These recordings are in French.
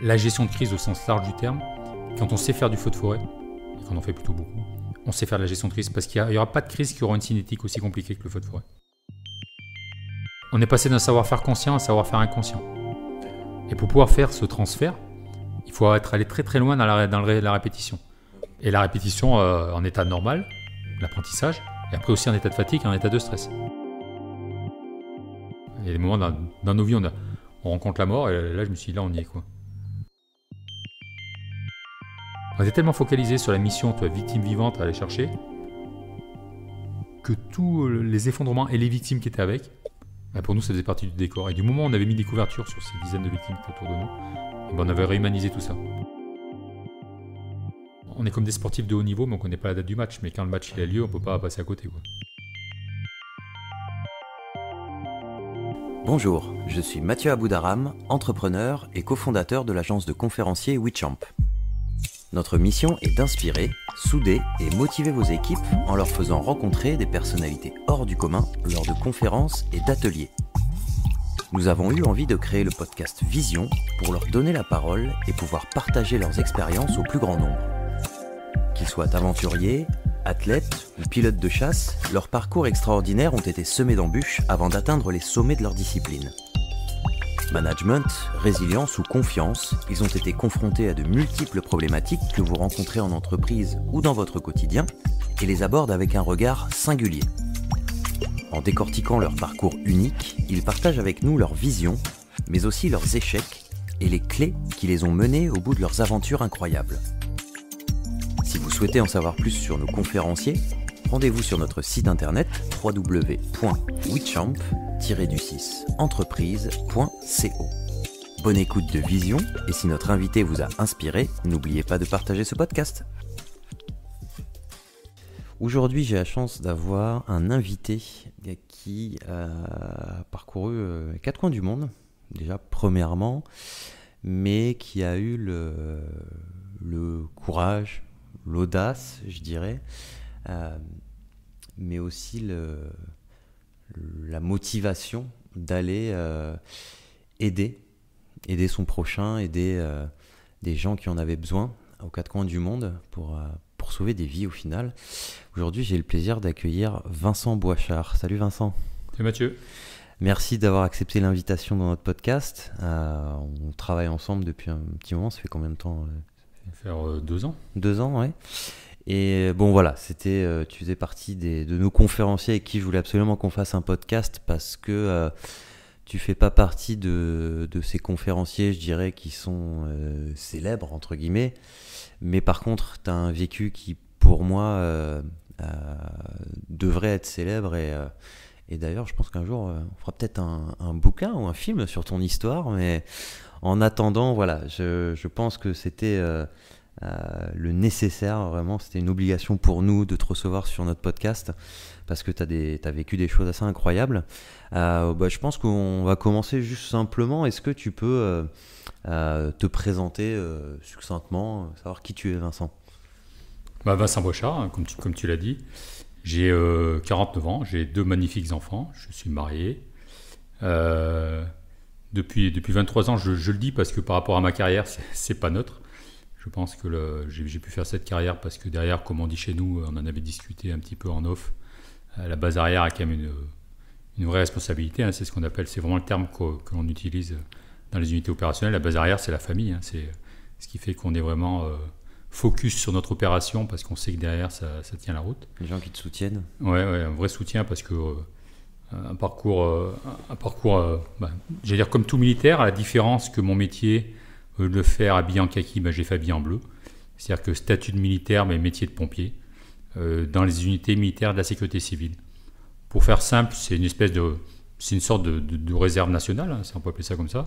la gestion de crise au sens large du terme, quand on sait faire du feu de forêt, et qu'on en fait plutôt beaucoup, on sait faire de la gestion de crise parce qu'il n'y aura pas de crise qui aura une cinétique aussi compliquée que le feu de forêt. On est passé d'un savoir-faire conscient à un savoir-faire inconscient. Et pour pouvoir faire ce transfert, il faut aller très très loin dans la répétition. Et la répétition en état normal, l'apprentissage, et après aussi en état de fatigue et en état de stress. Il y a des moments dans nos vies, on rencontre la mort, et là je me suis dit, là on y est quoi. On était tellement focalisé sur la mission, victime vivante à aller chercher, que tous les effondrements et les victimes qui étaient avec, pour nous ça faisait partie du décor. Et du moment où on avait mis des couvertures sur ces dizaines de victimes qui étaient autour de nous, on avait réhumanisé tout ça. On est comme des sportifs de haut niveau, mais on ne connaît pas la date du match. Mais quand le match il a lieu, on ne peut pas passer à côté, quoi. Bonjour, je suis Mathieu Aboudaram, entrepreneur et cofondateur de l'agence de conférenciers WeChamp. Notre mission est d'inspirer, souder et motiver vos équipes en leur faisant rencontrer des personnalités hors du commun lors de conférences et d'ateliers. Nous avons eu envie de créer le podcast Vision pour leur donner la parole et pouvoir partager leurs expériences au plus grand nombre. Qu'ils soient aventuriers, athlètes ou pilotes de chasse, leurs parcours extraordinaires ont été semés d'embûches avant d'atteindre les sommets de leur discipline. Management, résilience ou confiance, ils ont été confrontés à de multiples problématiques que vous rencontrez en entreprise ou dans votre quotidien et les abordent avec un regard singulier. En décortiquant leur parcours unique, ils partagent avec nous leur vision, mais aussi leurs échecs et les clés qui les ont menés au bout de leurs aventures incroyables. Si vous souhaitez en savoir plus sur nos conférenciers, rendez-vous sur notre site internet www.wechamp-entreprise.co. Bonne écoute de Vision, et si notre invité vous a inspiré, n'oubliez pas de partager ce podcast. Aujourd'hui, j'ai la chance d'avoir un invité qui a parcouru 4 coins du monde, déjà premièrement, mais qui a eu le courage, l'audace, je dirais, mais aussi la motivation d'aller aider son prochain, aider des gens qui en avaient besoin aux 4 coins du monde pour sauver des vies au final. Aujourd'hui, j'ai le plaisir d'accueillir Vincent Boichard. Salut Vincent. Salut Mathieu. Merci d'avoir accepté l'invitation dans notre podcast. On travaille ensemble depuis un petit moment. Ça fait combien de temps Ça va faire 2 ans. 2 ans, ouais. Et bon voilà, tu faisais partie de nos conférenciers avec qui je voulais absolument qu'on fasse un podcast parce que tu fais pas partie de ces conférenciers, je dirais, qui sont célèbres, entre guillemets. Mais par contre, tu as un vécu qui, pour moi, devrait être célèbre. Et d'ailleurs, je pense qu'un jour, on fera peut-être un bouquin ou un film sur ton histoire. Mais en attendant, voilà, je pense que c'était le nécessaire, vraiment. C'était une obligation pour nous de te recevoir sur notre podcast parce que tu as vécu des choses assez incroyables. Je pense qu'on va commencer juste simplement. Est-ce que tu peux te présenter succinctement, savoir qui tu es, Vincent? Vincent Boichard, hein, comme tu l'as dit. J'ai 49 ans, j'ai 2 magnifiques enfants, je suis marié. Depuis 23 ans, je le dis parce que par rapport à ma carrière, c'est pas neutre. Je pense que j'ai pu faire cette carrière parce que derrière, comme on dit chez nous, on en avait discuté un petit peu en off, la base arrière a quand même une vraie responsabilité, hein, c'est vraiment le terme que l'on utilise dans les unités opérationnelles. La base arrière, c'est la famille, hein, c'est ce qui fait qu'on est vraiment focus sur notre opération parce qu'on sait que derrière, ça tient la route. Les gens qui te soutiennent. Ouais, un vrai soutien parce que un parcours, j'allais dire comme tout militaire, à la différence que mon métier, de le faire habillé en kaki, j'ai fait habillé en bleu. C'est-à-dire que statut de militaire, mais métier de pompier, dans les unités militaires de la sécurité civile. Pour faire simple, c'est une sorte de réserve nationale, hein, si on peut appeler ça comme ça.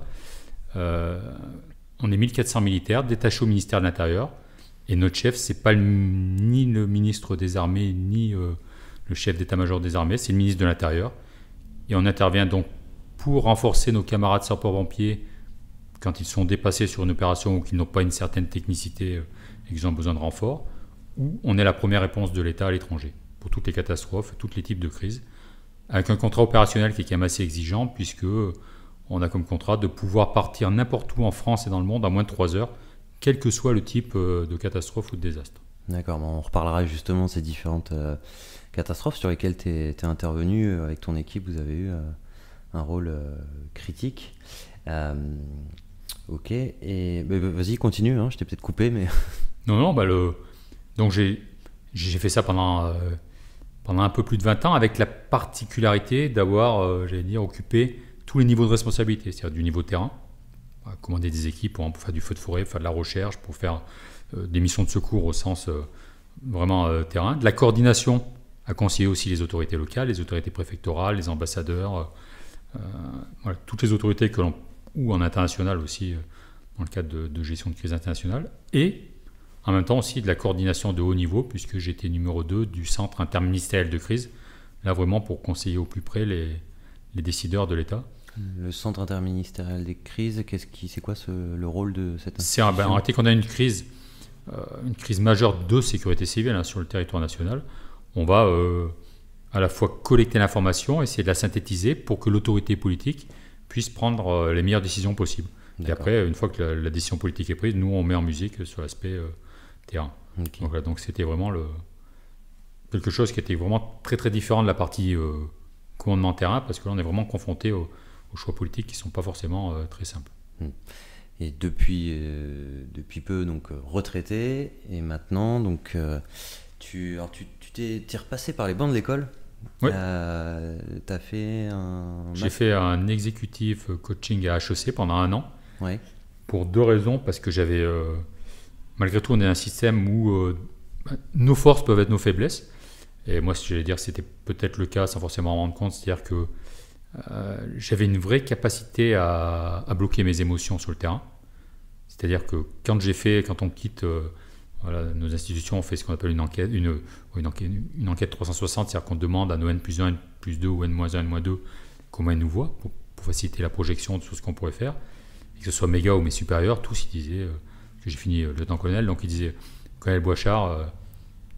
On est 1400 militaires détachés au ministère de l'Intérieur, et notre chef, c'est pas ni le ministre des Armées, ni le chef d'état-major des Armées, c'est le ministre de l'Intérieur. Et on intervient donc pour renforcer nos camarades sapeurs-pompiers quand ils sont dépassés sur une opération ou qu'ils n'ont pas une certaine technicité et qu'ils ont besoin de renfort, ou on est la première réponse de l'État à l'étranger, pour toutes les catastrophes, tous les types de crises, avec un contrat opérationnel qui est quand même assez exigeant, puisque on a comme contrat de pouvoir partir n'importe où en France et dans le monde en moins de 3 heures, quel que soit le type de catastrophe ou de désastre. D'accord, bon, on reparlera justement de ces différentes catastrophes sur lesquelles tu es intervenu avec ton équipe. Vous avez eu un rôle critique. Ok, et vas-y, continue, hein, je t'ai peut-être coupé, mais... Non, donc j'ai fait ça pendant un peu plus de 20 ans, avec la particularité d'avoir, occupé tous les niveaux de responsabilité, c'est-à-dire du niveau terrain, commander des équipes pour faire du feu de forêt, faire de la recherche, pour faire des missions de secours au sens vraiment terrain, de la coordination, à conseiller aussi les autorités locales, les autorités préfectorales, les ambassadeurs, voilà, toutes les autorités ou en international aussi, dans le cadre de gestion de crise internationale, et en même temps aussi de la coordination de haut niveau, puisque j'étais numéro 2 du centre interministériel de crise, là vraiment pour conseiller au plus près les décideurs de l'État. Le centre interministériel des crises, c'est quoi le rôle de cette institution? En réalité, quand on a une crise majeure de sécurité civile sur le territoire national, on va à la fois collecter l'information, essayer de la synthétiser pour que l'autorité politique puisse prendre les meilleures décisions possibles. Et après, une fois que la décision politique est prise, nous on met en musique sur l'aspect terrain. Okay. Donc c'était vraiment quelque chose qui était vraiment très très différent de la partie commandement terrain, parce que là on est vraiment confronté aux choix politiques qui ne sont pas forcément très simples. Et depuis peu, donc retraité, et maintenant, donc, tu t'es repassé par les bancs de l'école. Oui. T'as fait J'ai fait un exécutif coaching à HEC pendant 1 an. Ouais. Pour 2 raisons, parce que j'avais... malgré tout, on est un système où nos forces peuvent être nos faiblesses. Et moi, j'allais dire, c'était peut-être le cas sans forcément en rendre compte. C'est-à-dire que j'avais une vraie capacité à bloquer mes émotions sur le terrain. C'est-à-dire que quand on quitte nos institutions, on fait ce qu'on appelle une enquête 360, c'est-à-dire qu'on demande à nos N+1, N+2 ou N-1, N-2 comment ils nous voient pour faciliter la projection de tout ce qu'on pourrait faire. Et que ce soit mes gars ou mes supérieurs, tous ils disaient, que j'ai fini lieutenant-colonel, donc ils disaient, colonel Boichard,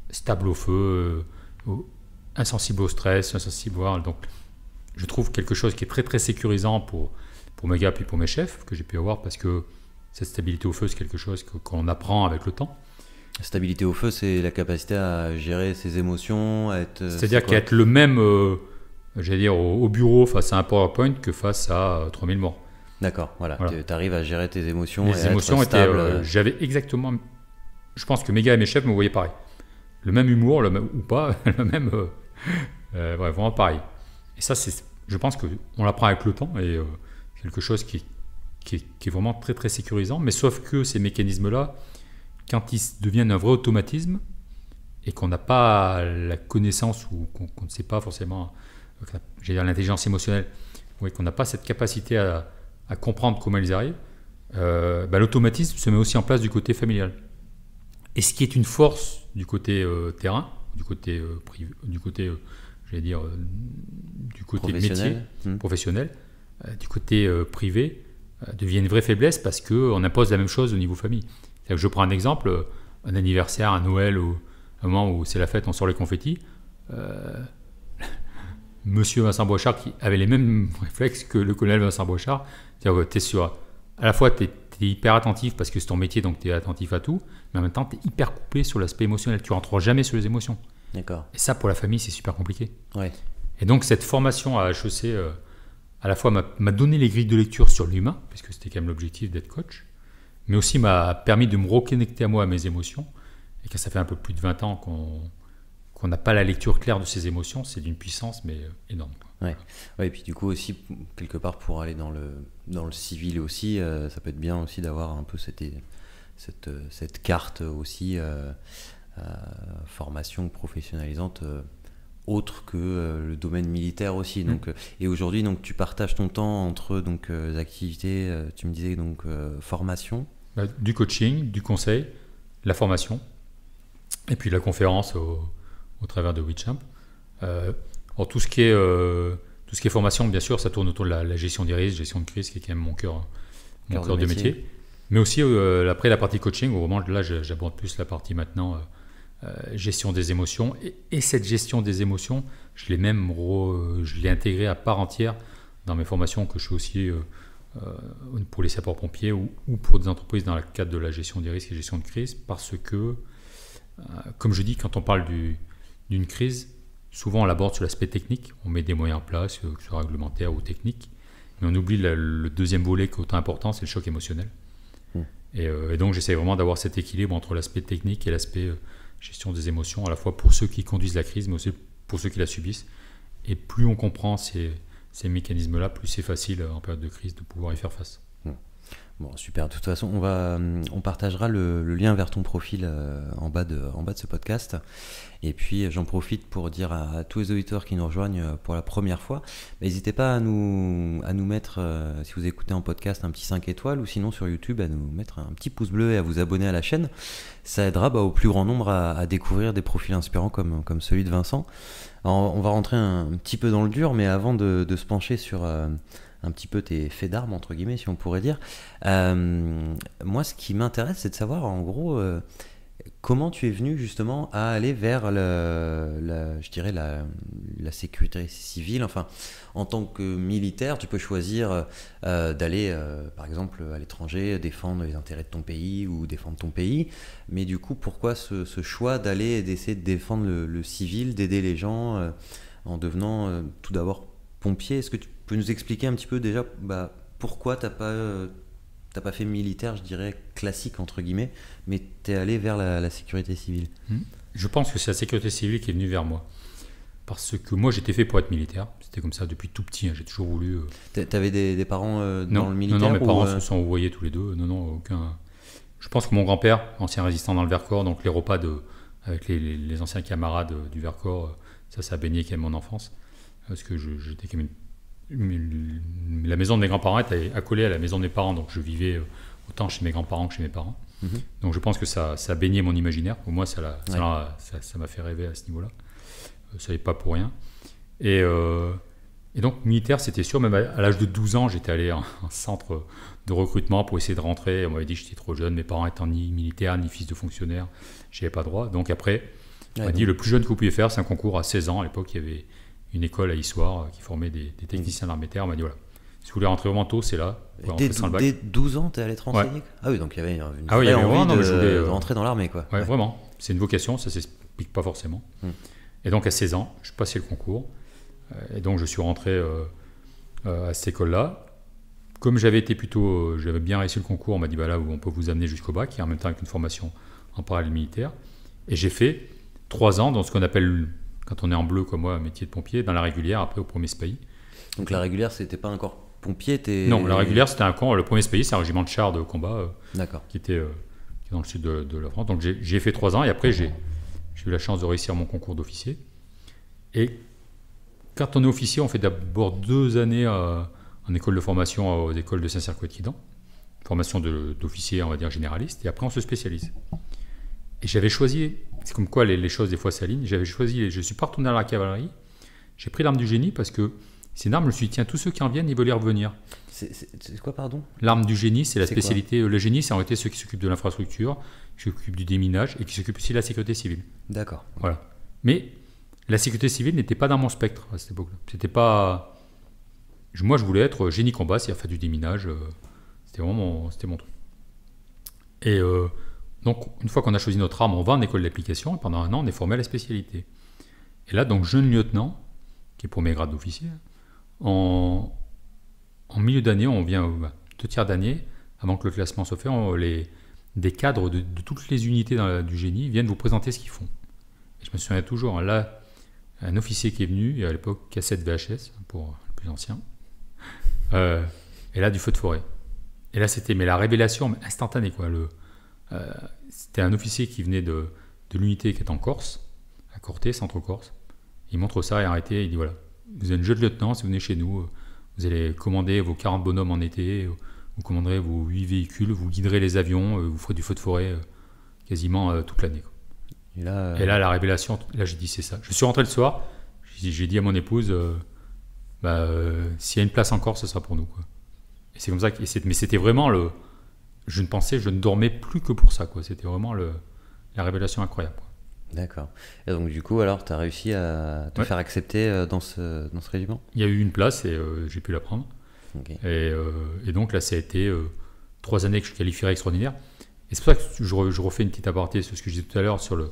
stable au feu, insensible au stress, insensible au... Donc je trouve quelque chose qui est très très sécurisant pour mes gars puis pour mes chefs que j'ai pu avoir, parce que cette stabilité au feu, c'est quelque chose qu'on apprend avec le temps. Stabilité au feu, c'est la capacité à gérer ses émotions, c'est-à-dire qu'à être le même au bureau face à un PowerPoint que face à 3000 morts. D'accord, voilà. Tu arrives à gérer tes émotions. Les émotions être stable. J'avais exactement... Je pense que mes gars et mes chefs me voyaient pareil. Le même humour, ou pas, le même... vraiment pareil. Et ça, je pense qu'on l'apprend avec le temps, et quelque chose qui est vraiment très très sécurisant. Mais sauf que ces mécanismes-là, quand ils deviennent un vrai automatisme, et qu'on n'a pas la connaissance, ou qu'on ne sait pas forcément, j'ai dire l'intelligence émotionnelle, qu'on n'a pas cette capacité à comprendre comment ils arrivent, l'automatisme se met aussi en place du côté familial. Et ce qui est une force du côté terrain, du côté métier, professionnel, du côté privé, devient une vraie faiblesse, parce qu'on impose la même chose au niveau famille. C'est-à-dire que je prends un exemple, un anniversaire, un Noël, ou un moment où c'est la fête, on sort les confettis. Monsieur Vincent Boichard, qui avait les mêmes réflexes que le colonel Vincent Boichard, c'est-à-dire que à la fois tu es hyper attentif parce que c'est ton métier, donc tu es attentif à tout, mais en même temps tu es hyper coupé sur l'aspect émotionnel, tu ne rentres jamais sur les émotions. D'accord. Et ça, pour la famille, c'est super compliqué. Ouais. Et donc cette formation à HEC, à la fois m'a donné les grilles de lecture sur l'humain, puisque c'était quand même l'objectif d'être coach, mais aussi m'a permis de me reconnecter à moi, à mes émotions. Et quand ça fait un peu plus de 20 ans qu'on n'a pas la lecture claire de ses émotions, c'est d'une puissance mais énorme. Ouais. Ouais, et puis du coup aussi, quelque part, pour aller dans le civil aussi, ça peut être bien aussi d'avoir un peu cette carte aussi, formation professionnalisante, autre que le domaine militaire aussi. Donc, et aujourd'hui, donc, tu partages ton temps entre activités, tu me disais, donc formation. Du coaching, du conseil, la formation, et puis la conférence au travers de WeChamp. Alors tout ce qui est formation, bien sûr, ça tourne autour de la gestion des risques, gestion de crise, qui est quand même mon cœur de métier. Mais aussi après la partie coaching, où vraiment là j'aborde plus la partie maintenant gestion des émotions. Et cette gestion des émotions, je l'ai intégrée à part entière dans mes formations que je fais aussi pour les sapeurs-pompiers ou pour des entreprises dans le cadre de la gestion des risques et gestion de crise, parce que, comme je dis, quand on parle d'une crise, souvent on l'aborde sur l'aspect technique, on met des moyens en place, que ce soit réglementaire ou technique, mais on oublie le deuxième volet qui est autant important, c'est le choc émotionnel. Et donc j'essaie vraiment d'avoir cet équilibre entre l'aspect technique et l'aspect gestion des émotions, à la fois pour ceux qui conduisent la crise, mais aussi pour ceux qui la subissent. Et plus on comprend ces mécanismes-là, plus c'est facile en période de crise de pouvoir y faire face. Bon, super. De toute façon, on partagera le lien vers ton profil en bas de ce podcast. Et puis, j'en profite pour dire à tous les auditeurs qui nous rejoignent pour la première fois, n'hésitez pas à nous mettre, si vous écoutez en podcast, un petit 5 étoiles, ou sinon sur YouTube, à nous mettre un petit pouce bleu et à vous abonner à la chaîne. Ça aidera au plus grand nombre à découvrir des profils inspirants comme celui de Vincent. Alors, on va rentrer un petit peu dans le dur, mais avant de se pencher sur un petit peu tes faits d'armes, entre guillemets, si on pourrait dire, moi, ce qui m'intéresse, c'est de savoir, en gros, comment tu es venu justement à aller vers je dirais la sécurité civile. Enfin, en tant que militaire, tu peux choisir d'aller, par exemple, à l'étranger, défendre les intérêts de ton pays ou défendre ton pays. Mais du coup, pourquoi ce choix d'aller et d'essayer de défendre le civil, d'aider les gens en devenant tout d'abord pompier? Est-ce que tu peux nous expliquer un petit peu déjà pourquoi t'as pas fait militaire, je dirais classique entre guillemets, mais t'es allé vers la sécurité civile? Je pense que c'est la sécurité civile qui est venue vers moi. Parce que moi j'étais fait pour être militaire, c'était comme ça depuis tout petit, j'ai toujours voulu... T'avais des parents dans le militaire? Non, mes parents se sont envoyés tous les deux, non, aucun... Je pense que mon grand-père, ancien résistant dans le Vercors, donc les repas avec les anciens camarades du Vercors, ça a baigné quand même mon enfance, parce que j'étais quand même la maison de mes grands-parents était accolée à la maison de mes parents, donc je vivais autant chez mes grands-parents que chez mes parents. Donc je pense que ça a baigné mon imaginaire. Au moins ça m'a fait rêver à ce niveau-là. Ça n'est pas pour rien. Et donc militaire, c'était sûr. Même à l'âge de 12 ans, j'étais allé en centre de recrutement pour essayer de rentrer. On m'avait dit que j'étais trop jeune, mes parents étant ni militaires ni fils de fonctionnaire, j'y avais pas droit. Donc après, on m'a dit le plus jeune que vous pouviez faire, c'est un concours à 16 ans. À l'époque, il y avait une école à Issoire qui formait des techniciens d'armée terre. On m'a dit voilà, si vous voulez rentrer vraiment tôt, c'est là. Dès 12 ans, tu es allé te renseigner? Ouais. Ah oui, donc il y avait une il y avait envie de rentrer dans l'armée, quoi. Ouais, vraiment. C'est une vocation, ça ne s'explique pas forcément. Et donc à 16 ans, je passais le concours. Et donc je suis rentré à cette école-là. Comme j'avais bien réussi le concours, on m'a dit là, on peut vous amener jusqu'au bac, et en même temps avec une formation en parallèle militaire. Et j'ai fait 3 ans dans ce qu'on appelle, quand on est en bleu comme moi, un métier de pompier, dans la régulière, après au premier SPAI. Donc la régulière, c'était pas encore pompier? Non, la régulière, c'était un camp. Le premier SPAI, c'est un régiment de chars de combat qui était dans le sud de la France. Donc j'ai fait 3 ans, et après j'ai eu la chance de réussir mon concours d'officier. Et quand on est officier, on fait d'abord 2 années en école de formation aux écoles de Saint-Cyr-Couët-Quidan, formation d'officier, on va dire généraliste, et après on se spécialise. Et j'avais choisi, c'est comme quoi les choses des fois s'alignent, je ne suis pas retourné à la cavalerie, j'ai pris l'arme du génie parce que c'est une arme, je me suis dit, tiens, tous ceux qui en viennent, ils veulent y revenir. C'est quoi, pardon? L'arme du génie, c'est la spécialité. Le génie, c'est en réalité ceux qui s'occupent de l'infrastructure, qui s'occupent du déminage et qui s'occupent aussi de la sécurité civile. D'accord. Voilà. Mais la sécurité civile n'était pas dans mon spectre à cette époque-là. C'était pas... Moi, je voulais être génie combat, c'est-à-dire faire du déminage. C'était vraiment mon truc. Et donc, une fois qu'on a choisi notre arme, on va en école d'application et pendant 1 an, on est formé à la spécialité. Et là, donc, jeune lieutenant, qui est pour mes grades d'officier, en milieu d'année, on vient 2 tiers d'année, avant que le classement soit fait, des cadres de toutes les unités du génie viennent vous présenter ce qu'ils font. Et je me souviens toujours, là, un officier qui est venu, et à l'époque, cassette VHS, pour le plus ancien, et là, du feu de forêt. Et là, c'était la révélation instantanée, quoi. C'était un officier qui venait de l'unité qui est en Corse, à Corté, centre-Corse. Il montre ça et arrêté, il dit voilà, vous êtes un jeune lieutenant, si vous venez chez nous, vous allez commander vos 40 bonhommes en été, vous commanderez vos 8 véhicules, vous guiderez les avions, vous ferez du feu de forêt quasiment toute l'année. Et là, la révélation, là j'ai dit c'est ça. Je suis rentré le soir, j'ai dit à mon épouse, s'il y a une place encore, ce sera pour nous, quoi. Et c'est comme ça, mais c'était vraiment je ne dormais plus que pour ça, quoi. C'était vraiment la révélation incroyable, quoi. D'accord. Et donc du coup, alors, tu as réussi à te faire accepter dans ce régiment? Il y a eu une place et j'ai pu la prendre. Okay. Et donc là, ça a été 3 années que je qualifierais extraordinaire. Et c'est pour ça que je refais une petite aparté sur ce que je disais tout à l'heure sur le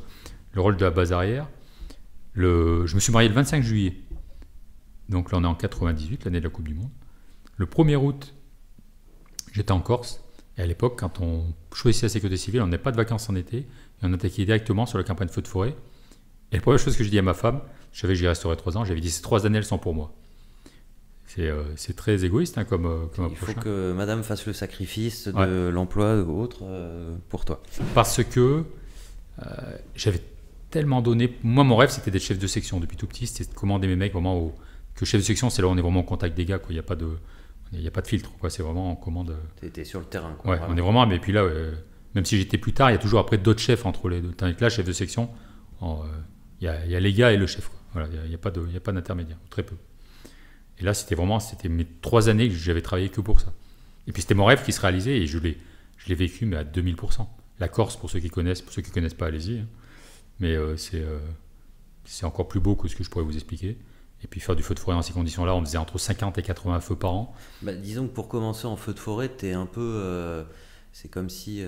rôle de la base arrière. Je me suis marié le 25 juillet. Donc là, on est en 98, l'année de la Coupe du Monde. Le 1er août, j'étais en Corse. Et à l'époque, quand on choisissait la sécurité civile, on n'avait pas de vacances en été. Et on attaquait directement sur la campagne feu de forêt. Et la première chose que je dis à ma femme, je savais que j'y resterais 3 ans, j'avais dit ces 3 années, elles sont pour moi. C'est très égoïste comme approche. Il faut que madame fasse le sacrifice de l'emploi ou autre pour toi. Parce que j'avais tellement donné. Moi, mon rêve, c'était d'être chef de section depuis tout petit. C'était de commander mes mecs vraiment que chef de section, c'est là où on est vraiment en contact des gars. Quoi. Il n'y a pas de filtre. Quoi. C'est vraiment en commande. T'étais sur le terrain. Quoi, ouais, on est vraiment. Mais puis là, même si j'étais plus tard, il y a toujours après d'autres chefs entre les deux. Tandis que là, chef de section, il y a les gars et le chef. Quoi. Voilà, il n'y a pas d'intermédiaire, très peu. Et là, c'était mes 3 années que j'avais travaillé que pour ça. Et puis c'était mon rêve qui se réalisait et je l'ai vécu mais à 2000%. La Corse, pour ceux qui connaissent pas, allez-y. Hein. Mais c'est encore plus beau que ce que je pourrais vous expliquer. Et puis faire du feu de forêt dans ces conditions-là, on faisait entre 50 et 80 feux par an. Bah, disons que pour commencer en feu de forêt, t'es un peu... c'est comme si,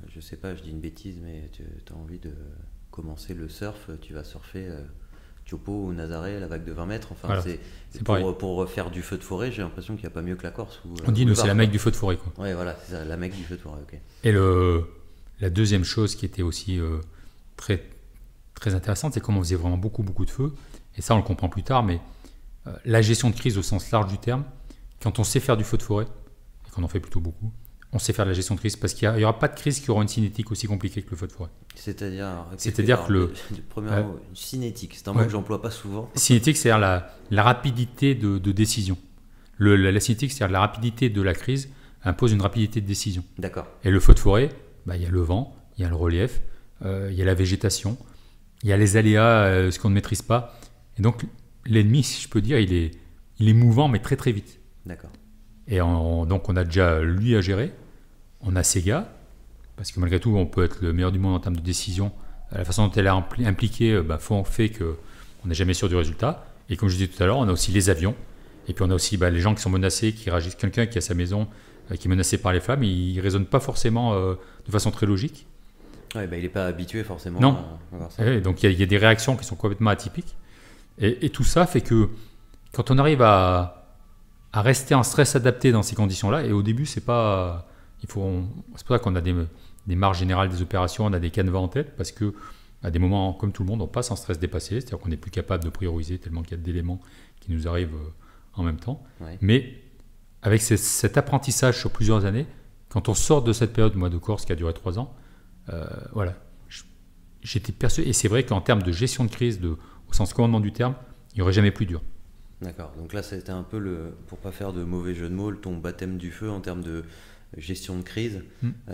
je sais pas, je dis une bêtise, mais tu as envie de commencer le surf, tu vas surfer... Tiopo ou Nazaré, la vague de 20 mètres, enfin voilà, c'est pour faire du feu de forêt, j'ai l'impression qu'il n'y a pas mieux que la Corse. On dit, nous, c'est la Mecque du feu de forêt. Quoi. Ouais, voilà, c'est ça, la Mecque du feu de forêt, ok. Et la deuxième chose qui était aussi très, très intéressante, c'est comment on faisait vraiment beaucoup, beaucoup de feux, et ça on le comprend plus tard, mais la gestion de crise au sens large du terme, quand on sait faire du feu de forêt, et qu'on en fait plutôt beaucoup, on sait faire de la gestion de crise, parce qu'il n'y aura pas de crise qui aura une cinétique aussi compliquée que le feu de forêt. C'est-à-dire que le premier mot, cinétique, c'est un mot que j'emploie pas souvent. Cinétique, c'est-à-dire la rapidité de décision. La cinétique, c'est-à-dire la rapidité de la crise impose une rapidité de décision. D'accord. Et le feu de forêt, il y a le vent, il y a le relief, il y a la végétation, il y a les aléas, ce qu'on ne maîtrise pas. Et donc l'ennemi, si je peux dire, il est mouvant, mais très très vite. D'accord. Et donc on a déjà lui à gérer, on a ses gars, parce que malgré tout on peut être le meilleur du monde en termes de décision, la façon dont elle est impliquée fait qu'on n'est jamais sûr du résultat. Et comme je disais tout à l'heure, on a aussi les avions, et puis on a aussi les gens qui sont menacés, qui réagissent, quelqu'un qui a sa maison, qui est menacé par les flammes, il ne raisonne pas forcément de façon très logique. Ouais, il n'est pas habitué forcément non. À voir ça. Donc il y a des réactions qui sont complètement atypiques, et tout ça fait que quand on arrive à rester en stress adapté dans ces conditions-là, et au début, c'est pour ça qu'on a des marges générales des opérations, on a des canevas en tête, parce que à des moments, comme tout le monde, on passe en stress dépassé, c'est-à-dire qu'on n'est plus capable de prioriser tellement qu'il y a d'éléments qui nous arrivent en même temps. Ouais. Mais avec cet apprentissage sur plusieurs années, quand on sort de cette période de Corse qui a duré 3 ans, voilà, j'étais persuadé, et c'est vrai qu'en termes de gestion de crise, au sens commandement du terme, il n'y aurait jamais plus dur. D'accord, donc là c'était un peu, pour pas faire de mauvais jeu de mots, ton baptême du feu en termes de gestion de crise.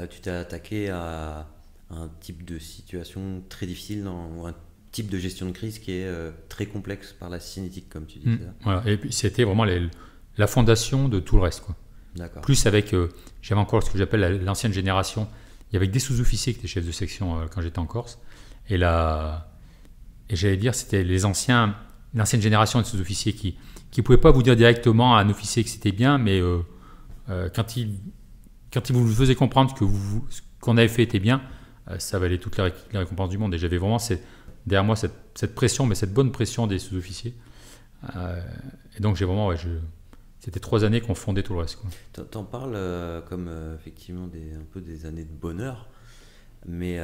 Tu t'es attaqué à un type de situation très difficile, ou un type de gestion de crise qui est très complexe par la cinétique, comme tu dis. Voilà. Et puis c'était vraiment la fondation de tout le reste. Quoi. D'accord. Plus avec, j'avais encore ce que j'appelle l'ancienne génération, il y avait des sous-officiers qui étaient chefs de section quand j'étais en Corse, et j'allais dire c'était l'ancienne génération de sous-officiers qui ne pouvaient pas vous dire directement à un officier que c'était bien, mais quand il vous faisait comprendre que ce qu'on avait fait était bien, ça valait toutes les récompenses du monde. Et j'avais vraiment derrière moi cette pression, mais cette bonne pression des sous-officiers. Et donc j'ai vraiment, c'était 3 années qu'on fondait tout le reste. T'en parles comme effectivement un peu des années de bonheur, mais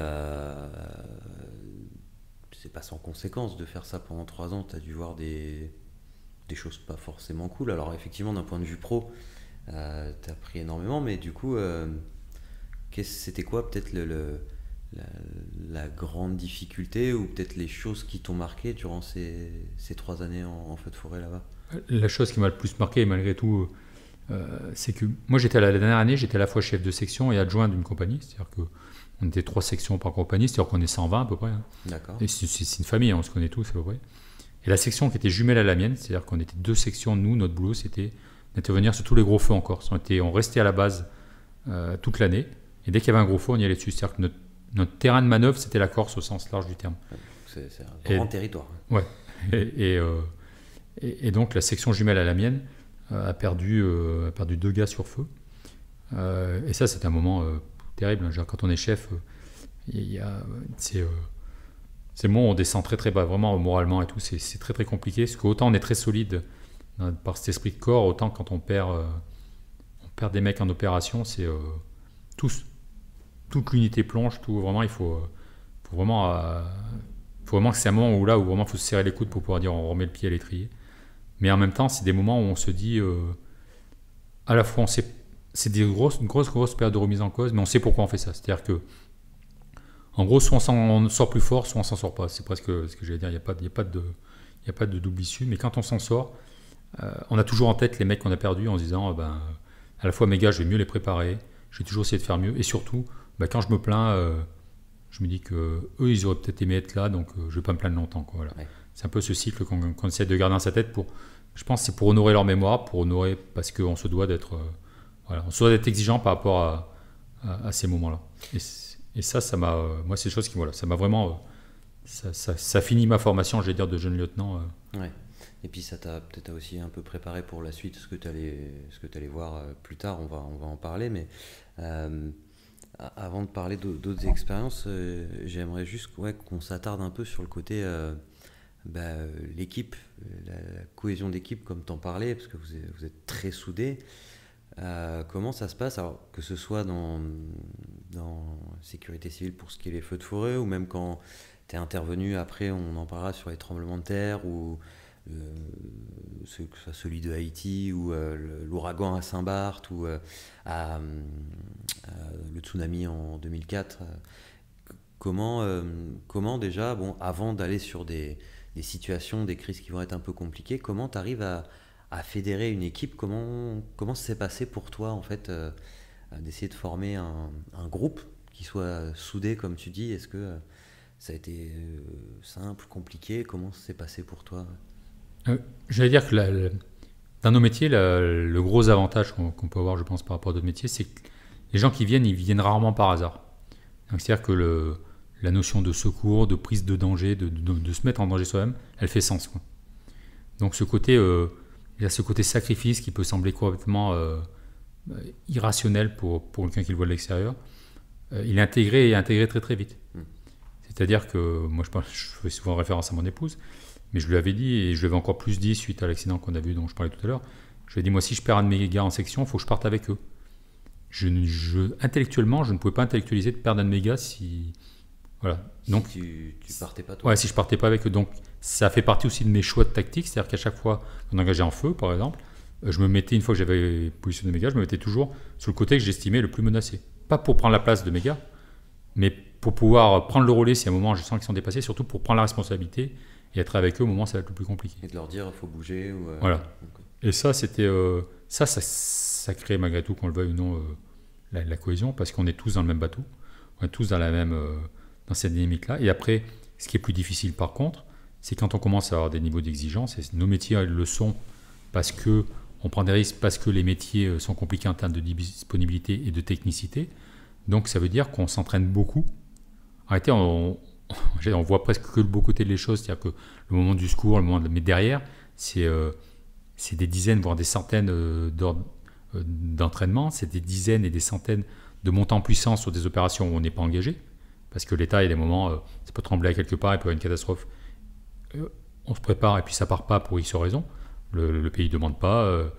c'est pas sans conséquence de faire ça pendant 3 ans. Tu as dû voir des choses pas forcément cool. Alors effectivement, d'un point de vue pro, tu as appris énormément, mais du coup, c'était quoi peut-être la grande difficulté, ou peut-être les choses qui t'ont marqué durant ces 3 années en feu de forêt là-bas? La chose qui m'a le plus marqué, malgré tout, c'est que moi, la dernière année, j'étais à la fois chef de section et adjoint d'une compagnie. C'est-à-dire qu'on était 3 sections par compagnie, c'est-à-dire qu'on est 120 à peu près. Hein. D'accord. Et c'est une famille, on se connaît tous à peu près. Et la section qui était jumelle à la mienne, c'est-à-dire qu'on était 2 sections, nous, notre boulot, c'était d'intervenir sur tous les gros feux en Corse. On restait à la base toute l'année, et dès qu'il y avait un gros feu, on y allait dessus. C'est-à-dire que notre terrain de manœuvre, c'était la Corse au sens large du terme. C'est un grand territoire. Ouais. Et donc la section jumelle à la mienne a perdu 2 gars sur feu. Et ça, c'est un moment terrible. Genre, quand on est chef, c'est le moment où on descend très très bas, vraiment moralement et tout. C'est très très compliqué. Parce qu'autant on est très solide par cet esprit de corps, autant quand on perd des mecs en opération, c'est toute l'unité plonge. Tout vraiment, il faut vraiment que c'est un moment où vraiment il faut se serrer les coudes pour pouvoir dire on remet le pied à l'étrier. Mais en même temps, c'est des moments où on se dit à la fois c'est une grosse période de remise en cause, mais on sait pourquoi on fait ça. C'est-à-dire que en gros, soit on sort plus fort, soit on s'en sort pas. C'est presque ce que j'allais dire. Il n'y a pas de double issue. Mais quand on s'en sort, on a toujours en tête les mecs qu'on a perdus en se disant à la fois mes gars, je vais mieux les préparer, je vais toujours essayer de faire mieux. Et surtout, quand je me plains, je me dis que eux, ils auraient peut-être aimé être là, donc je vais pas me plaindre longtemps, quoi. Voilà. Ouais. C'est un peu ce cycle qu'on essaie de garder dans sa tête. Je pense que c'est pour honorer leur mémoire, parce qu'on se doit d'être exigeant par rapport à ces moments-là. Et ça m'a, moi, c'est des choses qui, ça m'a vraiment, ça finit ma formation, je vais dire, de jeune lieutenant. Ouais. Et puis ça t'a peut-être aussi un peu préparé pour la suite, ce que tu allais voir plus tard, on va en parler, mais avant de parler d'autres expériences, j'aimerais juste qu'on s'attarde un peu sur le côté l'équipe, la cohésion d'équipe, comme tu en parlais, parce que vous êtes très soudés. Comment ça se passe, alors, que ce soit dans sécurité civile pour ce qui est les feux de forêt, ou même quand tu es intervenu, après on en parlera sur les tremblements de terre, ou que ce soit celui de Haïti, ou l'ouragan à Saint-Barth, ou le tsunami en 2004. Comment déjà, avant d'aller sur des situations, des crises qui vont être un peu compliquées, comment tu arrives à fédérer une équipe? Comment ça s'est passé pour toi, en fait, d'essayer de former un groupe qui soit soudé, comme tu dis? Est-ce que ça a été simple, compliqué? Comment ça s'est passé pour toi? J'allais dire que dans nos métiers, le gros avantage qu'on peut avoir, je pense, par rapport à d'autres métiers, c'est que les gens qui viennent, ils viennent rarement par hasard. Donc, c'est-à-dire que la notion de secours, de prise de danger, de se mettre en danger soi-même, elle fait sens, quoi. Donc ce côté, il y a ce côté sacrifice qui peut sembler complètement irrationnel pour quelqu'un qui le voit de l'extérieur. Il est intégré très très vite. C'est-à-dire que, moi je fais souvent référence à mon épouse, mais je lui avais dit, et je lui avais encore plus dit suite à l'accident qu'on a vu, dont je parlais tout à l'heure, je lui ai dit, moi si je perds un de mes gars en section, il faut que je parte avec eux. Intellectuellement, je ne pouvais pas intellectualiser de perdre un de mes gars si... Voilà. Donc, si tu partais pas toi. Ouais, si je partais pas avec eux. Donc ça fait partie aussi de mes choix de tactique, c'est-à-dire qu'à chaque fois qu'on engageait en feu, par exemple, je me mettais, une fois que j'avais positionné mes gars, je me mettais toujours sur le côté que j'estimais le plus menacé. Pas pour prendre la place de mes gars, mais pour pouvoir prendre le relais si à un moment je sens qu'ils sont dépassés, surtout pour prendre la responsabilité et être avec eux au moment où ça va être le plus compliqué. Et de leur dire il faut bouger. Voilà. Okay. Et ça, c'était ça crée malgré tout, qu'on le veuille ou non, la cohésion, parce qu'on est tous dans le même bateau, on est tous dans la même dans cette dynamique-là. Et après, ce qui est plus difficile par contre, c'est quand on commence à avoir des niveaux d'exigence, et nos métiers le sont parce qu'on prend des risques, parce que les métiers sont compliqués en termes de disponibilité et de technicité. Donc ça veut dire qu'on s'entraîne beaucoup. En réalité, on voit presque que le beau côté des choses, c'est-à-dire que le moment du secours, mais derrière, c'est des dizaines, voire des centaines d'entraînements, c'est des dizaines et des centaines de montants en puissance sur des opérations où on n'est pas engagé. Parce que l'État, il y a des moments, ça peut trembler à quelque part, il peut y avoir une catastrophe. On se prépare et puis ça part pas pour X raisons. Le pays ne demande pas,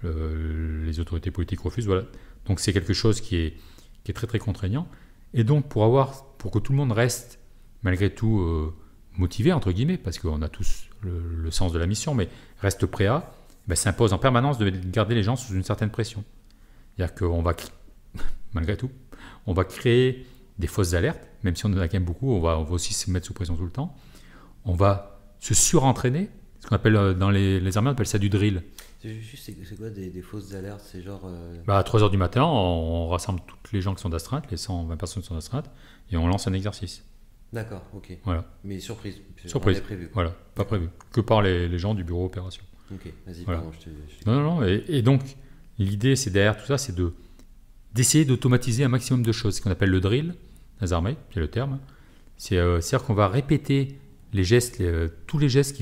les autorités politiques refusent. Voilà. Donc c'est quelque chose qui est très très contraignant. Et donc pour que tout le monde reste malgré tout motivé, entre guillemets, parce qu'on a tous le sens de la mission, mais reste prêt ça impose en permanence de garder les gens sous une certaine pression. C'est-à-dire qu'on va, malgré tout, on va créer des fausses alertes, même si on en a quand même beaucoup, on va aussi se mettre sous pression tout le temps. On va se surentraîner, ce qu'on appelle dans les armées, on appelle ça du drill. C'est quoi des fausses alertes? C'est genre... À 3h du matin, on rassemble toutes les gens qui sont d'astreinte, les 120 personnes qui sont d'astreinte, et on lance un exercice. D'accord, ok. Voilà. Mais surprise. Surprise. Prévu. Voilà, pas prévu. Que par les gens du bureau opération. Ok, vas-y, voilà. pardon, Non. Et donc, l'idée, c'est derrière tout ça, c'est d'essayer d'automatiser un maximum de choses, ce qu'on appelle le drill. Nazarmé, c'est le terme. C'est-à-dire qu'on va répéter les gestes, tous les gestes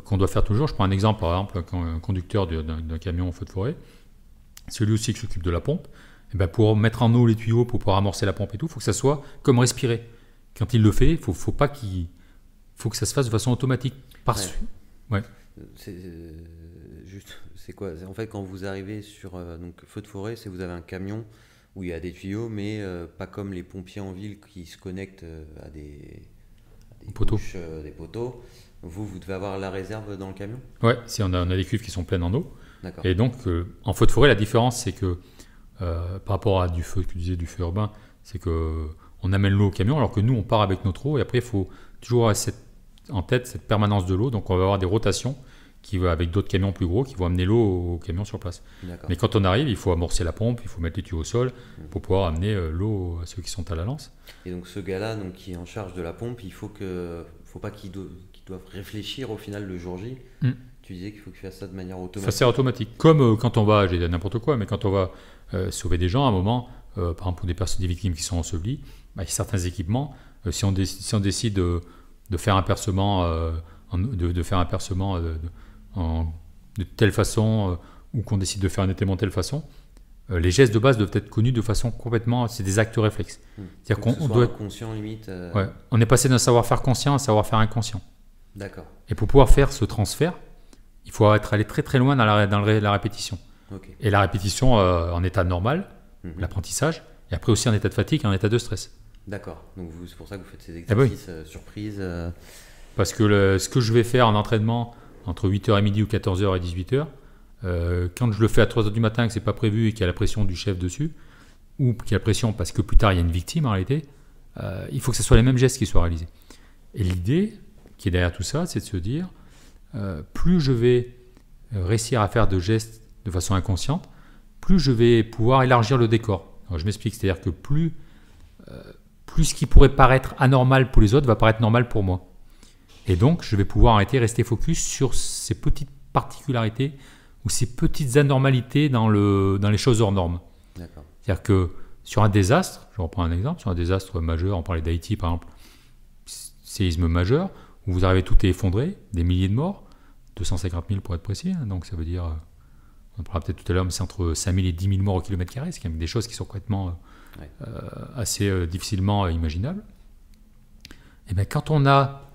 qu'on doit faire toujours. Je prends un exemple, par exemple, un conducteur d'un camion en feu de forêt, c'est lui aussi qui s'occupe de la pompe. Et ben pour mettre en eau les tuyaux, pour pouvoir amorcer la pompe et tout, il faut que ça soit comme respirer. Quand il le fait, il faut que ça se fasse de façon automatique. C'est quoi? En fait, quand vous arrivez sur donc feu de forêt, c'est vous avez un camion où il y a des tuyaux, mais pas comme les pompiers en ville qui se connectent à des poteaux. Bouches, des poteaux. Vous devez avoir la réserve dans le camion? Ouais, si on a des cuves qui sont pleines en eau. D'accord. Et donc, en feu de forêt, la différence, c'est que par rapport à du feu, que tu disais, du feu urbain, c'est qu'on amène l'eau au camion, alors que nous, on part avec notre eau, et après, il faut toujours avoir en tête cette permanence de l'eau. Donc, on va avoir des rotations avec d'autres camions plus gros qui vont amener l'eau au camion sur place. D'accord. Mais quand on arrive, il faut amorcer la pompe, il faut mettre les tuyaux au sol pour pouvoir amener l'eau à ceux qui sont à la lance. Et donc, ce gars-là qui est en charge de la pompe, faut pas qu'il doive réfléchir au final le jour J. Tu disais qu'il faut qu'il fasse ça de manière automatique. Ça, c'est automatique. Comme quand on va, j'ai dit n'importe quoi, mais quand on va sauver des gens, à un moment, par exemple pour des victimes qui sont ensevelies, il y a certains équipements, si on décide de faire un percement, de telle façon, ou qu'on décide de faire un étaiement de telle façon, les gestes de base doivent être connus de façon complètement... C'est des actes réflexes. C'est-à-dire qu'on doit être conscient limite. Ouais. On est passé d'un savoir-faire conscient à un savoir-faire inconscient. D'accord. Et pour pouvoir faire ce transfert, il faut être allé très très loin dans la répétition. Okay. Et la répétition en état normal, l'apprentissage, et après aussi en état de fatigue et en état de stress. D'accord. Donc c'est pour ça que vous faites ces exercices surprises. Parce que ce que je vais faire en entraînement entre 8h et midi ou 14h et 18h, quand je le fais à 3h du matin, que c'est pas prévu et qu'il y a la pression du chef dessus, ou qu'il y a la pression parce que plus tard il y a une victime en réalité, il faut que ce soit les mêmes gestes qui soient réalisés. Et l'idée qui est derrière tout ça, c'est de se dire, plus je vais réussir à faire de gestes de façon inconsciente, plus je vais pouvoir élargir le décor. Alors, je m'explique, c'est-à-dire que plus ce qui pourrait paraître anormal pour les autres va paraître normal pour moi. Et donc, je vais pouvoir rester focus sur ces petites particularités ou ces petites anormalités dans les choses hors normes. D'accord. C'est-à-dire que sur un désastre, je reprends un exemple, sur un désastre majeur, on parlait d'Haïti par exemple, séisme majeur, où vous arrivez, tout est effondré, des milliers de morts, 250 000 pour être précis, hein, donc ça veut dire, on en parlera peut-être tout à l'heure, mais c'est entre 5 000 et 10 000 morts au kilomètre carré, c'est quand même des choses qui sont complètement assez difficilement imaginables. Et bien quand on a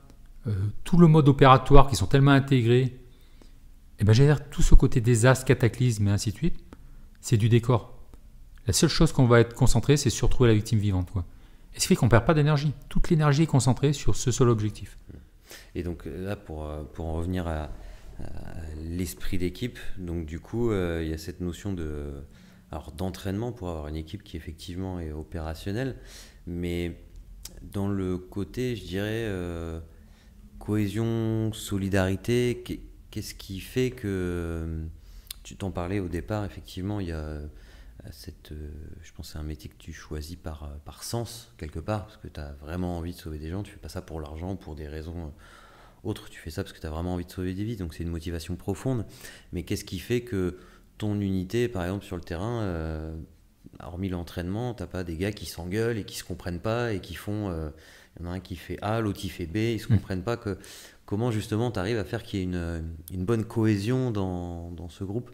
tout le mode opératoire qui sont tellement intégrés, et bien j'allais dire tout ce côté désastre, cataclysme et ainsi de suite, c'est du décor. La seule chose qu'on va être concentré, c'est sur trouver la victime vivante, quoi. Et ce qui fait qu'on ne perd pas d'énergie. Toute l'énergie est concentrée sur ce seul objectif. Et donc là, pour en revenir à l'esprit d'équipe, donc du coup, il y a cette notion d'entraînement pour avoir une équipe qui effectivement est opérationnelle, mais dans le côté, je dirais, cohésion, solidarité, qu'est-ce qui fait que, tu t'en parlais au départ, effectivement, il y a je pense que c'est un métier que tu choisis par sens, quelque part, parce que tu as vraiment envie de sauver des gens, tu fais pas ça pour l'argent, pour des raisons autres, tu fais ça parce que tu as vraiment envie de sauver des vies, donc c'est une motivation profonde. Mais qu'est-ce qui fait que ton unité, par exemple, sur le terrain, hormis l'entraînement, t'as pas des gars qui s'engueulent et qui se comprennent pas et qui font... il y en a un qui fait A, l'autre qui fait B, ils se comprennent pas. Comment justement tu arrives à faire qu'il y ait une bonne cohésion dans ce groupe?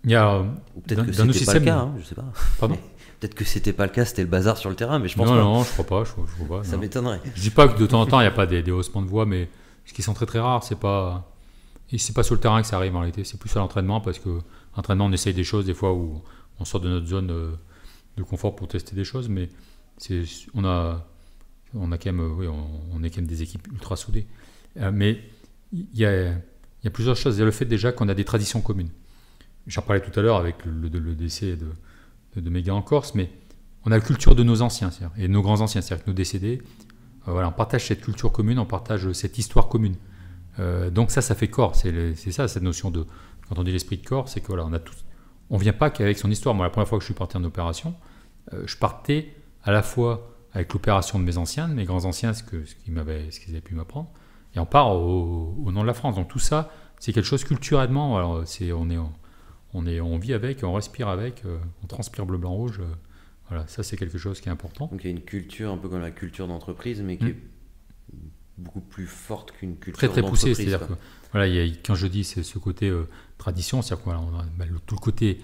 Il y a ou peut-être que c'était pas le cas, hein, je sais pas. Pardon. Peut-être que c'était pas le cas, c'était le bazar sur le terrain, mais je pense pas. Non, je crois pas. Je crois pas, ça m'étonnerait. Je dis pas que de temps en temps il n'y a pas des haussements de voix, mais ce qui sont très très rares, c'est pas sur le terrain que ça arrive en réalité, c'est plus à l'entraînement, parce que l'entraînement on essaye des choses des fois où on sort de notre zone de confort pour tester des choses, mais on est quand même des équipes ultra soudées. Mais il y a plusieurs choses. Il y a le fait déjà qu'on a des traditions communes. J'en parlais tout à l'heure avec le décès de mes gars en Corse, mais on a la culture de nos anciens, et de nos grands anciens, c'est-à-dire que nos décédés, on partage cette culture commune, on partage cette histoire commune. Donc ça fait corps, c'est ça cette notion de, quand on dit l'esprit de corps, c'est que voilà, on vient pas qu'avec son histoire. Moi, la première fois que je suis parti en opération, je partais à la fois avec l'opération de mes anciens, de mes grands anciens, ce qu'ils avaient pu m'apprendre, et on part au nom de la France. Donc tout ça, c'est quelque chose culturellement, alors on vit avec, on respire avec, on transpire bleu, blanc, rouge Voilà, ça c'est quelque chose qui est important. Donc il y a une culture un peu comme la culture d'entreprise, mais qui est beaucoup plus forte qu'une culture très d'entreprise. poussée, c'est-à-dire que voilà, quand je dis c'est ce côté tradition, c'est-à-dire qu'on a tout le côté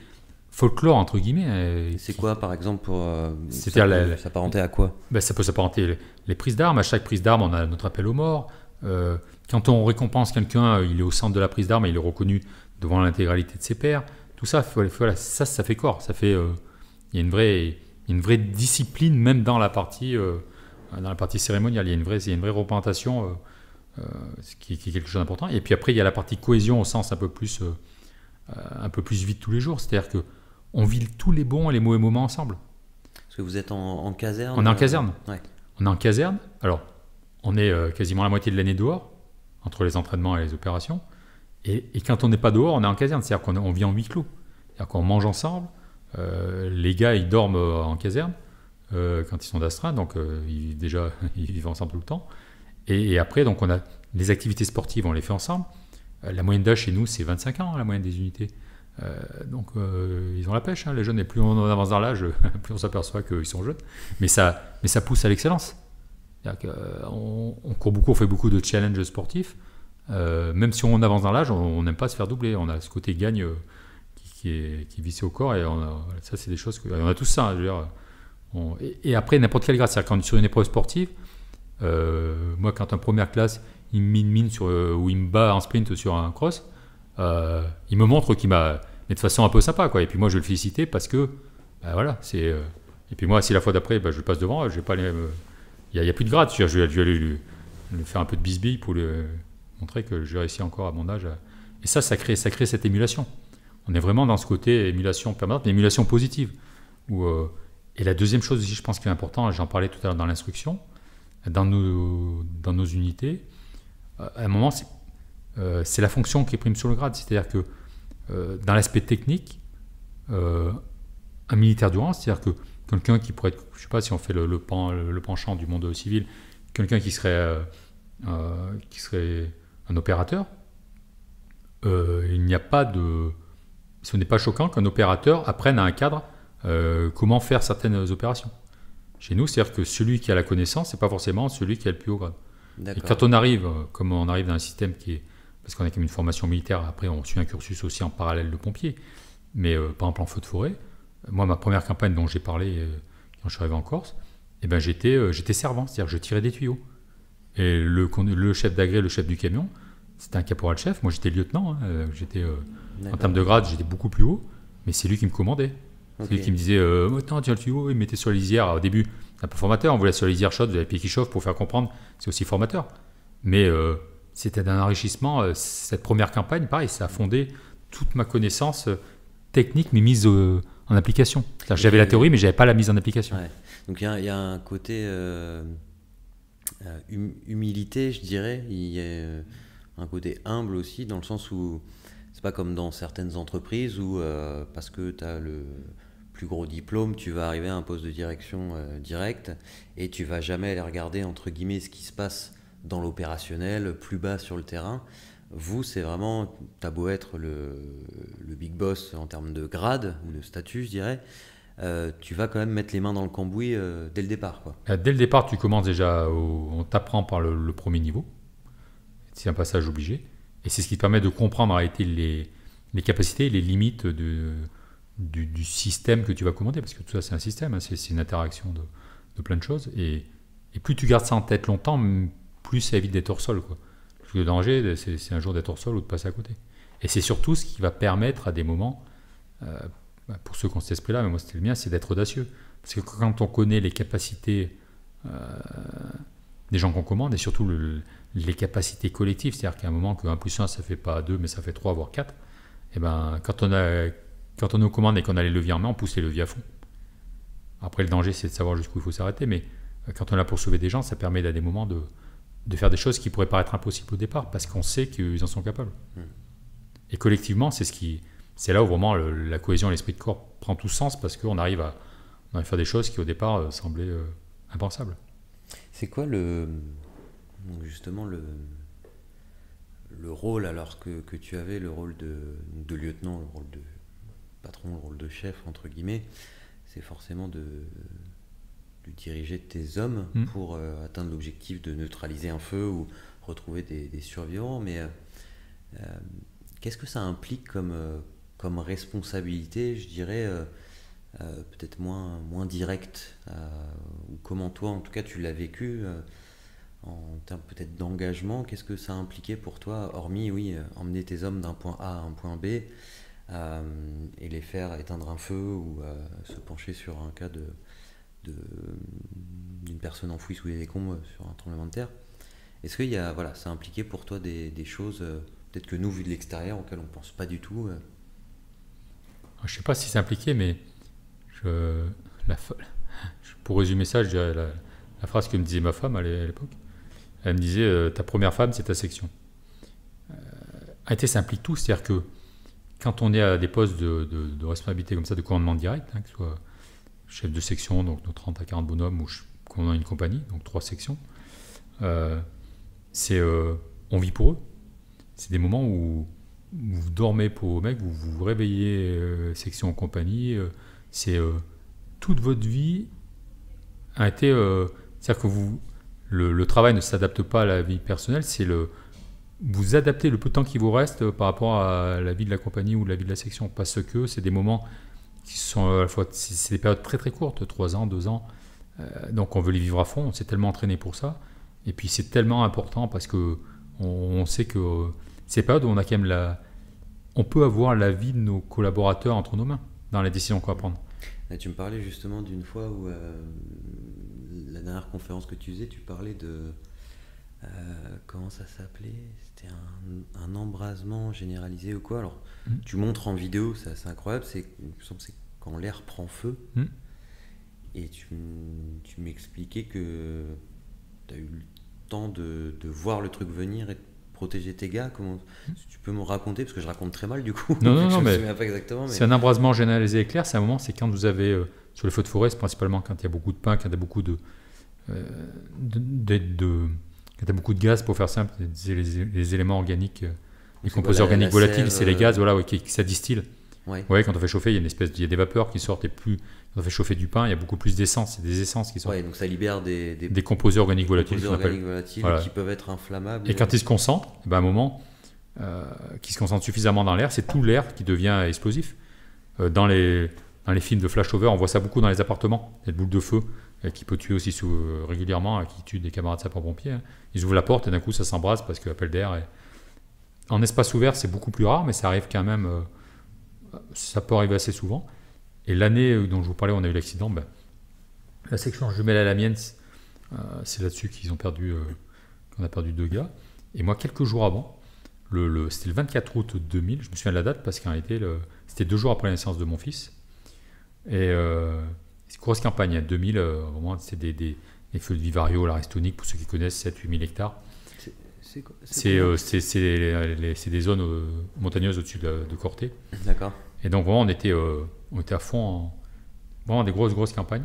folklore entre guillemets. C'est quoi par exemple pour s'apparenter à quoi? Ça peut s'apparenter les prises d'armes. À chaque prise d'armes, on a notre appel aux morts. Quand on récompense quelqu'un, il est au centre de la prise d'armes et il est reconnu devant l'intégralité de ses pairs. Tout ça, voilà, ça fait corps. Ça fait, il y a une vraie discipline même dans la partie cérémoniale. Il y a une vraie représentation, ce qui est quelque chose d'important. Et puis après, il y a la partie cohésion au sens un peu plus vie de tous les jours. C'est-à-dire que on vit tous les bons et les mauvais moments ensemble. Parce que vous êtes en caserne. On est en caserne. Ouais. On est en caserne. Alors, on est quasiment la moitié de l'année dehors, entre les entraînements et les opérations. Et quand on n'est pas dehors, on est en caserne. C'est-à-dire qu'on vit en huis clos. C'est-à-dire qu'on mange ensemble. Les gars, ils dorment en caserne quand ils sont d'astreinte. Donc, ils vivent ensemble tout le temps. Et après, donc, on a les activités sportives, on les fait ensemble. La moyenne d'âge chez nous, c'est 25 ans, la moyenne des unités. Donc, ils ont la pêche, hein, les jeunes. Et plus on avance dans l'âge, plus on s'aperçoit qu'ils sont jeunes. Mais ça pousse à l'excellence. On court beaucoup, on fait beaucoup de challenges sportifs. Même si on avance dans l'âge, on n'aime pas se faire doubler. On a ce côté gagne qui est vissé au corps. Et ça, c'est des choses on a tous ça. Hein, je veux dire, et après, n'importe quelle grade. C'est-à-dire, quand sur une épreuve sportive, moi, quand en première classe, il me mine ou il me bat en sprint sur un cross, il me montre qu'il m'a, mais de façon un peu sympa, quoi. Et puis moi, je vais le féliciter parce que, voilà, c'est. Et puis moi, si la fois d'après, je passe devant, je vais pas il n'y a plus de grade. Je vais aller lui faire un peu de bisbille pour lui montrer que j'ai réussi encore à mon âge. Et ça crée cette émulation. On est vraiment dans ce côté émulation permanente, mais émulation positive. Et la deuxième chose aussi, je pense, qui est importante, j'en parlais tout à l'heure dans l'instruction, dans nos unités, à un moment, c'est la fonction qui prime sur le grade. C'est-à-dire que dans l'aspect technique, un militaire du rang, c'est-à-dire que quelqu'un qui pourrait être, je ne sais pas si on fait le penchant du monde civil, quelqu'un qui serait un opérateur, il n'y a pas de... Ce n'est pas choquant qu'un opérateur apprenne à un cadre comment faire certaines opérations. Chez nous, c'est-à-dire que celui qui a la connaissance, ce n'est pas forcément celui qui a le plus haut grade. Et quand on arrive, comme on arrive dans un système qui est... Parce qu'on a quand même une formation militaire, après on suit un cursus aussi en parallèle de pompier, mais par exemple en feu de forêt, moi ma première campagne dont j'ai parlé quand je suis arrivé en Corse, j'étais servant, c'est-à-dire que je tirais des tuyaux. Et le chef d'agré, le chef du camion, c'était un caporal-chef, moi j'étais lieutenant, en termes de grade j'étais beaucoup plus haut, mais c'est lui qui me commandait. C'est lui qui me disait attends, tiens le tuyau, il me mettait sur les lisières. Au début, un peu formateur, on voulait sur les lisières chaudes, vous avez les pieds qui chauffent pour faire comprendre, c'est aussi formateur. Mais c'était d'un enrichissement. Cette première campagne, pareil, ça a fondé toute ma connaissance technique, mais mise en application. J'avais la théorie, mais je n'avais pas la mise en application. Ouais. Donc il y a un côté humilité, je dirais. Il y a un côté humble aussi, dans le sens où c'est pas comme dans certaines entreprises où parce que tu as le plus gros diplôme, tu vas arriver à un poste de direction direct et tu vas jamais aller regarder entre guillemets ce qui se passe dans l'opérationnel, plus bas sur le terrain. Vous, c'est vraiment, t'as beau être le big boss en termes de grade ou de statut, je dirais, tu vas quand même mettre les mains dans le cambouis dès le départ, quoi. Dès le départ, tu commences déjà, on t'apprend par le premier niveau. C'est un passage obligé. Et c'est ce qui te permet de comprendre en réalité les capacités et les limites du système que tu vas commander. Parce que tout ça, c'est un système, hein, c'est une interaction de plein de choses. Et plus tu gardes ça en tête longtemps, plus ça évite d'être hors sol, quoi. Parce que le danger, c'est un jour d'être hors sol ou de passer à côté. Et c'est surtout ce qui va permettre à des moments, pour ceux qui ont cet esprit-là, mais moi c'était le mien, c'est d'être audacieux. Parce que quand on connaît les capacités des gens qu'on commande, et surtout les capacités collectives, c'est-à-dire qu'à un moment, que 1 plus 1, ça ne fait pas 2, mais ça fait 3, voire 4, et ben, quand on est aux commandes et qu'on a les leviers en main, on pousse les leviers à fond. Après, le danger, c'est de savoir jusqu'où il faut s'arrêter, mais quand on a pour sauver des gens, ça permet à des moments de faire des choses qui pourraient paraître impossibles au départ, parce qu'on sait qu'ils en sont capables. Et collectivement, c'est là où vraiment la cohésion et l'esprit de corps prend tout sens, parce qu'on arrive à faire des choses qui au départ semblaient impensables. C'est quoi justement le rôle, alors que tu avais le rôle de lieutenant, le rôle de patron, le rôle de chef, entre guillemets, c'est forcément de diriger tes hommes pour atteindre l'objectif de neutraliser un feu ou retrouver des survivants. Mais qu'est-ce que ça implique comme responsabilité, je dirais, peut-être moins directe, ou comment toi, en tout cas, tu l'as vécu en termes peut-être d'engagement? Qu'est-ce que ça impliquait pour toi, hormis, oui, emmener tes hommes d'un point A à un point B et les faire éteindre un feu ou se pencher sur un cas d'une personne enfouie sous les décombres sur un tremblement de terre? Est-ce que ça impliquait pour toi des choses, peut-être que nous, vu de l'extérieur, auxquelles on ne pense pas du tout? Je ne sais pas si c'est impliqué, mais pour résumer ça, je dirais la phrase que me disait ma femme à l'époque. Elle me disait ta première femme, c'est ta section. En réalité, ça implique tout, c'est-à-dire que quand on est à des postes de responsabilité comme ça, de commandement direct, que ce soit chef de section, donc nos 30 à 40 bonhommes, ou qu'on a une compagnie, donc 3 sections, on vit pour eux. C'est des moments où vous dormez pour vos mecs, vous vous réveillez section en compagnie, toute votre vie a été... c'est-à-dire que le travail ne s'adapte pas à la vie personnelle, vous adaptez le peu de temps qui vous reste par rapport à la vie de la compagnie ou de la vie de la section, parce que c'est des moments qui sont à la fois... C'est des périodes très très courtes, 3 ans, 2 ans, donc on veut les vivre à fond, on s'est tellement entraîné pour ça, et puis c'est tellement important parce que on sait que ces périodes où on a quand même on peut avoir la vie de nos collaborateurs entre nos mains dans les décisions qu'on va prendre. Là, tu me parlais justement d'une fois où la dernière conférence que tu faisais, tu parlais de comment ça s'appelait? C'était un embrasement généralisé ou quoi? Alors, tu montres en vidéo, c'est incroyable, il me semble que c'est quand l'air prend feu. Et tu m'expliquais que tu as eu le temps de voir le truc venir et de protéger tes gars. Tu peux me raconter, parce que je raconte très mal du coup. Non, mais pas exactement, mais... c'est un embrasement généralisé éclair. C'est un moment, c'est quand vous avez sur les feux de forêt, c'est principalement quand il y a beaucoup de pain, quand il y a beaucoup quand il y a beaucoup de gaz, pour faire simple, les éléments organiques, les composés organiques volatiles, c'est les gaz, qui ça distille. Ouais, quand on fait chauffer, il y a des vapeurs qui sortent, et plus quand on fait chauffer du pain, il y a beaucoup plus d'essence, c'est des essences qui sortent. Ouais, donc ça libère des composés organiques volatiles, qui peuvent être inflammables. Et quand ils se concentrent, à un moment, qui se concentrent suffisamment dans l'air, c'est tout l'air qui devient explosif. Dans les films de flashover, on voit ça beaucoup dans les appartements, cette boule de feu qui peut tuer aussi régulièrement, qui tue des camarades sapeurs-pompiers. Ils ouvrent la porte et d'un coup ça s'embrase parce que l'appel d'air en espace ouvert, c'est beaucoup plus rare, mais ça arrive quand même. Ça peut arriver assez souvent. Et l'année dont je vous parlais, on a eu l'accident. La section jumelle à la mienne, c'est là-dessus qu'on a perdu 2 gars. Et moi, quelques jours avant, c'était le 24 août 2000, je me souviens de la date parce qu'en réalité, c'était 2 jours après la naissance de mon fils. Et c'est une grosse campagne. 2000, vraiment, c'était des feux de Vivario, l'Aristonique, pour ceux qui connaissent, 7-8 000 hectares. C'est des zones montagneuses au-dessus de Corté. D'accord. Et donc vraiment on était à fond vraiment des grosses campagnes.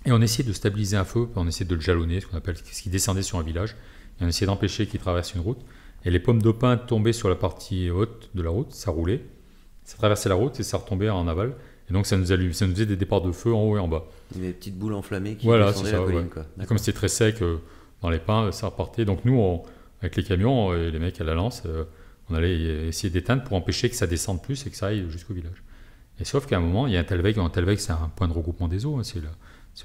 Et on essayait de stabiliser un feu, on essayait de le jalonner, ce qui descendait sur un village. Et on essayait d'empêcher qu'il traverse une route. Et les pommes de pin tombaient sur la partie haute de la route, ça roulait, ça traversait la route et ça retombait en aval. Et donc ça nous faisait des départs de feu en haut et en bas. Des petites boules enflammées qui descendaient la colline. Quoi. Et comme c'était très sec dans les pins, ça repartait. Donc nous, avec les camions et les mecs à la lance, on allait essayer d'éteindre pour empêcher que ça descende plus et que ça aille jusqu'au village. Et sauf qu'à un moment, il y a un Telveg, c'est un point de regroupement des eaux, c'est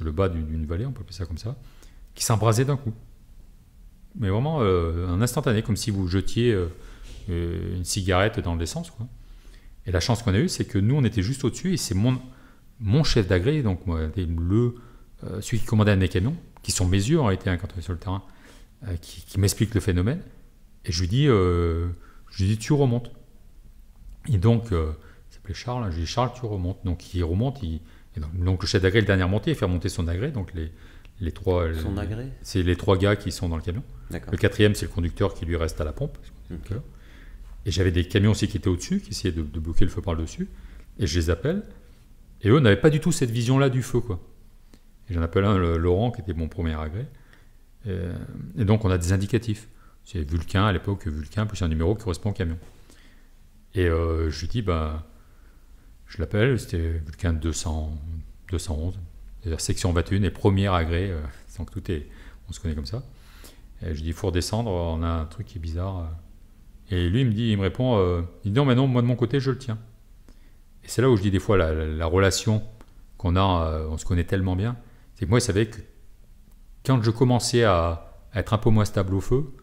le bas d'une vallée, on peut appeler ça comme ça, qui s'embrasait d'un coup. Mais vraiment un instantané, comme si vous jetiez une cigarette dans l'essence, quoi. Et la chance qu'on a eue, c'est que nous, on était juste au-dessus, et c'est mon chef d'agré, donc moi, celui qui commandait un des camions, qui sont mes yeux en réalité quand on est sur le terrain, qui m'explique le phénomène. Et je lui dis tu remontes. Et donc, il s'appelait Charles, je lui dis Charles, tu remontes. Donc il remonte, donc le chef d'agré, le dernier remonté, il fait remonter son agré, donc les 3... Son agré ? C'est les 3 gars qui sont dans le camion. D'accord. Le 4e, c'est le conducteur qui lui reste à la pompe. Okay. Et j'avais des camions aussi qui étaient au-dessus, qui essayaient de bloquer le feu par le dessus. Et je les appelle. Et eux n'avaient pas du tout cette vision-là du feu, quoi. Et j'en appelle un, Laurent, qui était mon premier agré. Et donc on a des indicatifs. C'est Vulcain, à l'époque, Vulcain, plus un numéro qui correspond au camion. Et je lui dis, je l'appelle, c'était Vulcain 211, c'est-à-dire section 21 et première agrès, donc on se connaît comme ça. Et je dis, il faut redescendre, on a un truc qui est bizarre. Et lui, il me répond, il dit non, mais non, moi de mon côté, je le tiens. Et c'est là où je dis des fois, la relation qu'on a, on se connaît tellement bien, c'est que moi, il savait que quand je commençais à être un peu moins stable au feu,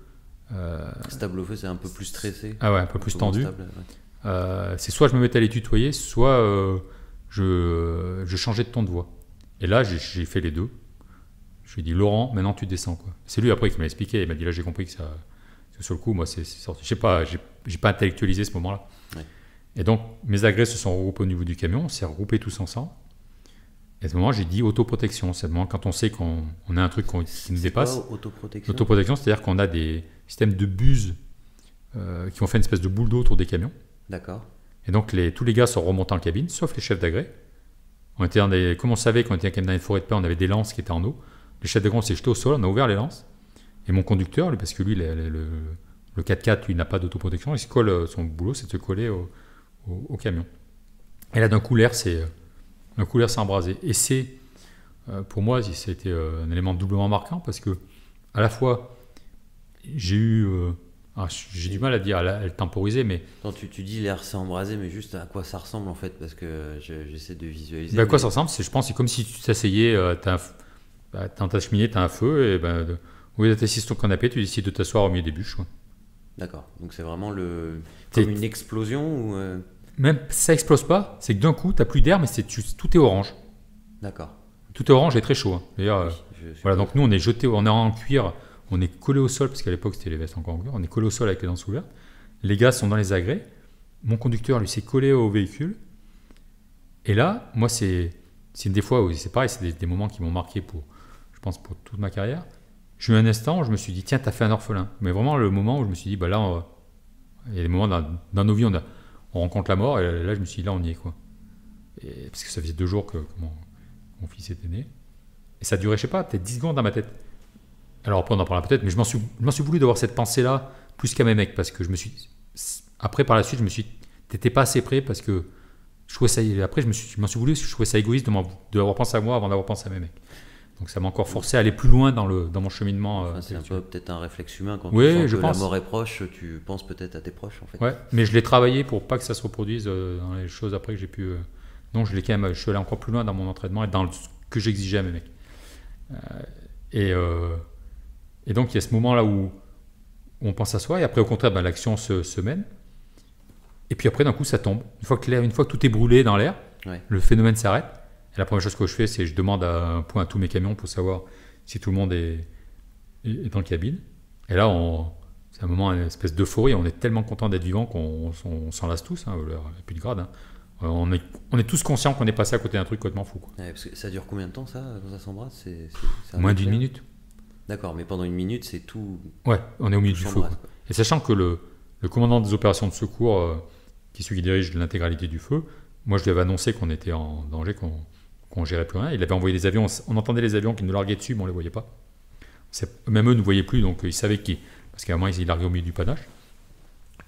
stable au feu, c'est un peu plus stressé. Ah ouais, un peu plus tendu. Stable, ouais. C'est soit je me mettais à les tutoyer, soit je changeais de ton de voix. Et là, j'ai fait les deux. Je lui ai dit, Laurent, maintenant tu descends, quoi. C'est lui après qui m'a expliqué. Il m'a dit, là, j'ai compris que ça. Sur le coup, moi, c'est sorti. Je sais pas, j'ai pas intellectualisé ce moment-là. Ouais. Et donc, mes agrès se sont regroupés au niveau du camion. On s'est regroupés tous ensemble. Et à ce moment, j'ai dit autoprotection. C'est le moment quand on sait qu'on a un truc qui nous dépasse. C'est quoi, autoprotection ? Autoprotection, c'est-à-dire qu'on a des systèmes de buses qui ont fait une espèce de boule d'eau autour des camions. D'accord. Et donc, tous les gars sont remontés en cabine, sauf les chefs d'agrès. Comme on savait qu'on était dans une forêt de pin, on avait des lances qui étaient en eau. Les chefs d'agrès, on s'est jetés au sol, on a ouvert les lances. Et mon conducteur, parce que lui, le 4x4, lui, n'a pas d'autoprotection, il se colle, son boulot, c'est de se coller au camion. Et là, d'un coup, l'air s'est embrasé. Et pour moi, ça a été un élément doublement marquant, parce que, à la fois, j'ai du mal à le temporiser, mais... Quand tu dis l'air s'est embrasé, mais juste à quoi ça ressemble en fait ? Parce que j'essaie de visualiser. À quoi ça ressemble ? Je pense que c'est comme si tu t'asseyais, dans ta cheminée, tu as un feu, et au lieu d'être assis sur ton canapé, tu décides de t'asseoir au milieu des bûches. D'accord, donc c'est vraiment comme une explosion ou Même ça explose pas, c'est que d'un coup, tu n'as plus d'air, mais tout est orange. D'accord. Tout est orange et très chaud. Hein. D'ailleurs, Oui, voilà, donc nous, on est en cuir, on est collé au sol, parce qu'à l'époque, c'était les vestes encore en cuir, on est collé au sol avec les dents ouvertes. Les gars sont dans les agrès. Mon conducteur, lui, s'est collé au véhicule. Et là, moi, c'est des fois où c'est pareil, c'est des moments qui m'ont marqué je pense, pour toute ma carrière. J'ai eu un instant où je me suis dit, tiens, t'as fait un orphelin. Mais vraiment, le moment où je me suis dit, là, il y a des moments dans nos vies, on rencontre la mort, et là, je me suis dit, là, on y est, quoi. Parce que ça faisait 2 jours que mon fils était né. Et ça durait, je sais pas, peut-être 10 secondes dans ma tête. Alors après, on en parlera peut-être, mais je m'en suis voulu d'avoir cette pensée-là, plus qu'à mes mecs, parce que après, par la suite, je me suis dit, t'étais pas assez prêt, parce que je trouvais ça, après, je m'en suis voulu, parce que je trouvais ça égoïste d'avoir pensé à moi avant d'avoir pensé à mes mecs. Donc ça m'a encore forcé à aller plus loin dans mon cheminement. Enfin, c'est un peu peut-être un réflexe humain quand oui, tu sens que la mort est proche, tu penses peut-être à tes proches en fait. Ouais, mais je l'ai travaillé pour pas que ça se reproduise dans les choses après que j'ai pu. Donc je suis allé encore plus loin dans mon entraînement et dans ce que j'exigeais à mes mecs. Et donc il y a ce moment-là où on pense à soi et après au contraire l'action se mène. Et puis après d'un coup ça tombe. Une fois que tout est brûlé dans l'air, ouais. Le phénomène s'arrête. Et la première chose que je fais, c'est que je demande un point à tous mes camions pour savoir si tout le monde est dans le cabine. Et là, c'est un moment, une espèce d'euphorie. On est tellement content d'être vivant qu'on s'en lasse tous. Hein, il n'y a plus de grade. Hein. On est tous conscients qu'on est passé à côté d'un truc complètement fou. Quoi. Ouais, parce que ça dure combien de temps ça, quand ça s'embrasse c'est Moins d'une minute. D'accord, mais pendant une minute, c'est tout. Ouais, on est au milieu du feu. Et sachant que le commandant des opérations de secours, qui est celui qui dirige l'intégralité du feu, moi je lui avais annoncé qu'on était en danger, qu'on gérait plus rien. Il avait envoyé des avions, on entendait les avions qui nous larguaient dessus, mais on ne les voyait pas. Même eux ne voyaient plus, donc ils savaient parce qu'à un moment ils larguaient au milieu du panache.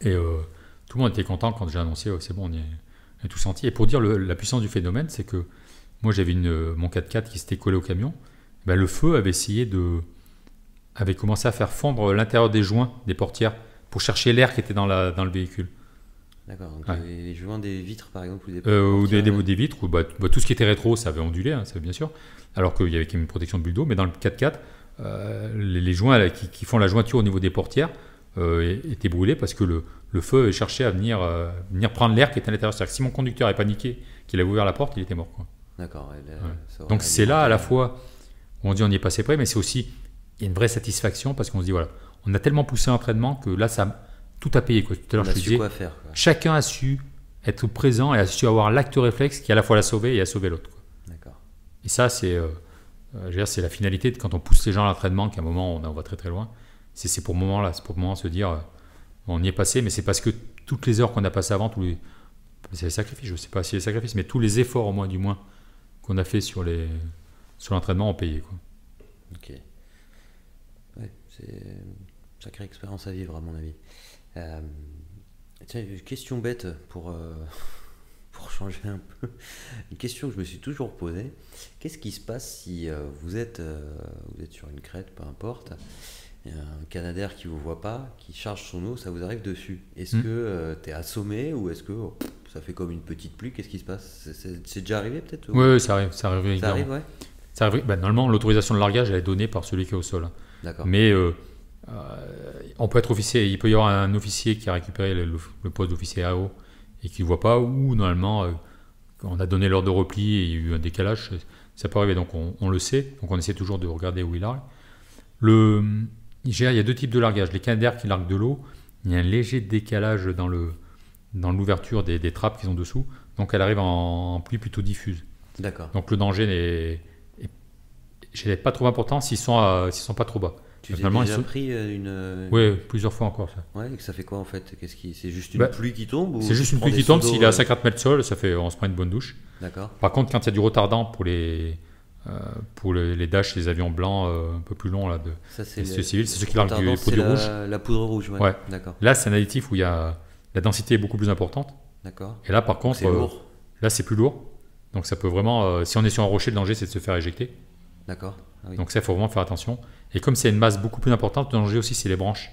Et tout le monde était content quand j'ai annoncé, c'est bon, on est tout senti. Et pour dire la puissance du phénomène, c'est que moi j'avais mon 4x4 qui s'était collé au camion. Ben, le feu avait commencé à faire fondre l'intérieur des joints des portières pour chercher l'air qui était dans le véhicule. D'accord, donc ouais. Les joints des vitres par exemple ou des vitres, ou tout ce qui était rétro, ça avait ondulé, hein, ça bien sûr, alors qu'il y avait une protection de bulle d'eau, mais dans le 4x4, les joints là, qui font la jointure au niveau des portières étaient brûlés parce que le feu cherchait à venir prendre l'air qui était à l'intérieur. C'est-à-dire que si mon conducteur avait paniqué, qu'il avait ouvert la porte, il était mort. Quoi. D'accord. Ouais. Donc c'est là à la fois où on dit on y est passé près, mais c'est aussi il y a une vraie satisfaction parce qu'on se dit voilà, on a tellement poussé l'entraînement que là tout a payé. Quoi. Tout à l'heure, on a su quoi faire. Quoi. Chacun a su être présent et a su avoir l'acte réflexe qui à la fois l'a sauvé et a sauvé l'autre. Quoi. D'accord. Et ça, c'est la finalité de quand on pousse les gens à l'entraînement, qu'à un moment on va très très loin. C'est pour le moment se dire on y est passé, mais c'est parce que toutes les heures qu'on a passées avant, c'est les sacrifices, je ne sais pas si les sacrifices, mais tous les efforts au moins du moins qu'on a fait sur l'entraînement ont payé. Quoi. Ok. Ouais, c'est une sacrée expérience à vivre à mon avis. Tiens, une question bête pour pour changer un peu, une question que je me suis toujours posée. Qu'est-ce qui se passe si vous êtes sur une crête, peu importe, il y a un Canadair qui ne vous voit pas, qui charge son eau, ça vous arrive dessus. Est-ce que tu es assommé ou est-ce que ça fait comme une petite pluie? Qu'est-ce qui se passe? C'est déjà arrivé peut-être? Oui, ça arrive. Ça arrive, ça arrive, ouais. Ça arrive. Normalement, l'autorisation de largage elle est donnée par celui qui est au sol. D'accord. Mais on peut être officier. Il peut y avoir un officier qui a récupéré le poste d'officier AO et qui ne voit pas, ou normalement, on a donné l'ordre de repli et il y a eu un décalage. Ça peut arriver, donc on le sait. Donc on essaie toujours de regarder où il largue. Il y a deux types de largage. Les Canadair qui larguent de l'eau, il y a un léger décalage dans l'ouverture des trappes qui sont dessous. Donc elle arrive en pluie plutôt diffuse. D'accord. Donc le danger n'est pas trop important s'ils sont pas trop bas. Tu as déjà pris une... Oui, plusieurs fois encore ça. Ouais, et ça fait quoi en fait? C'est juste une pluie qui tombe ou c'est juste une pluie qui tombe. S'il est à 50 mètres de sol, on se prend une bonne douche. D'accord. Par contre, quand il y a du retardant pour les Dash, les avions blancs un peu plus longs là, ça, c'est civils, c'est ceux qui larguent du produit rouge. La poudre rouge, ouais. D'accord. Là, c'est un additif où la densité est beaucoup plus importante. D'accord. Et là, par contre, c'est lourd. Là, c'est plus lourd. Donc ça peut vraiment, si on est sur un rocher, le danger, c'est de se faire éjecter. D'accord. Ah oui. Donc ça, il faut vraiment faire attention. Et comme c'est une masse beaucoup plus importante, le danger aussi, c'est les branches.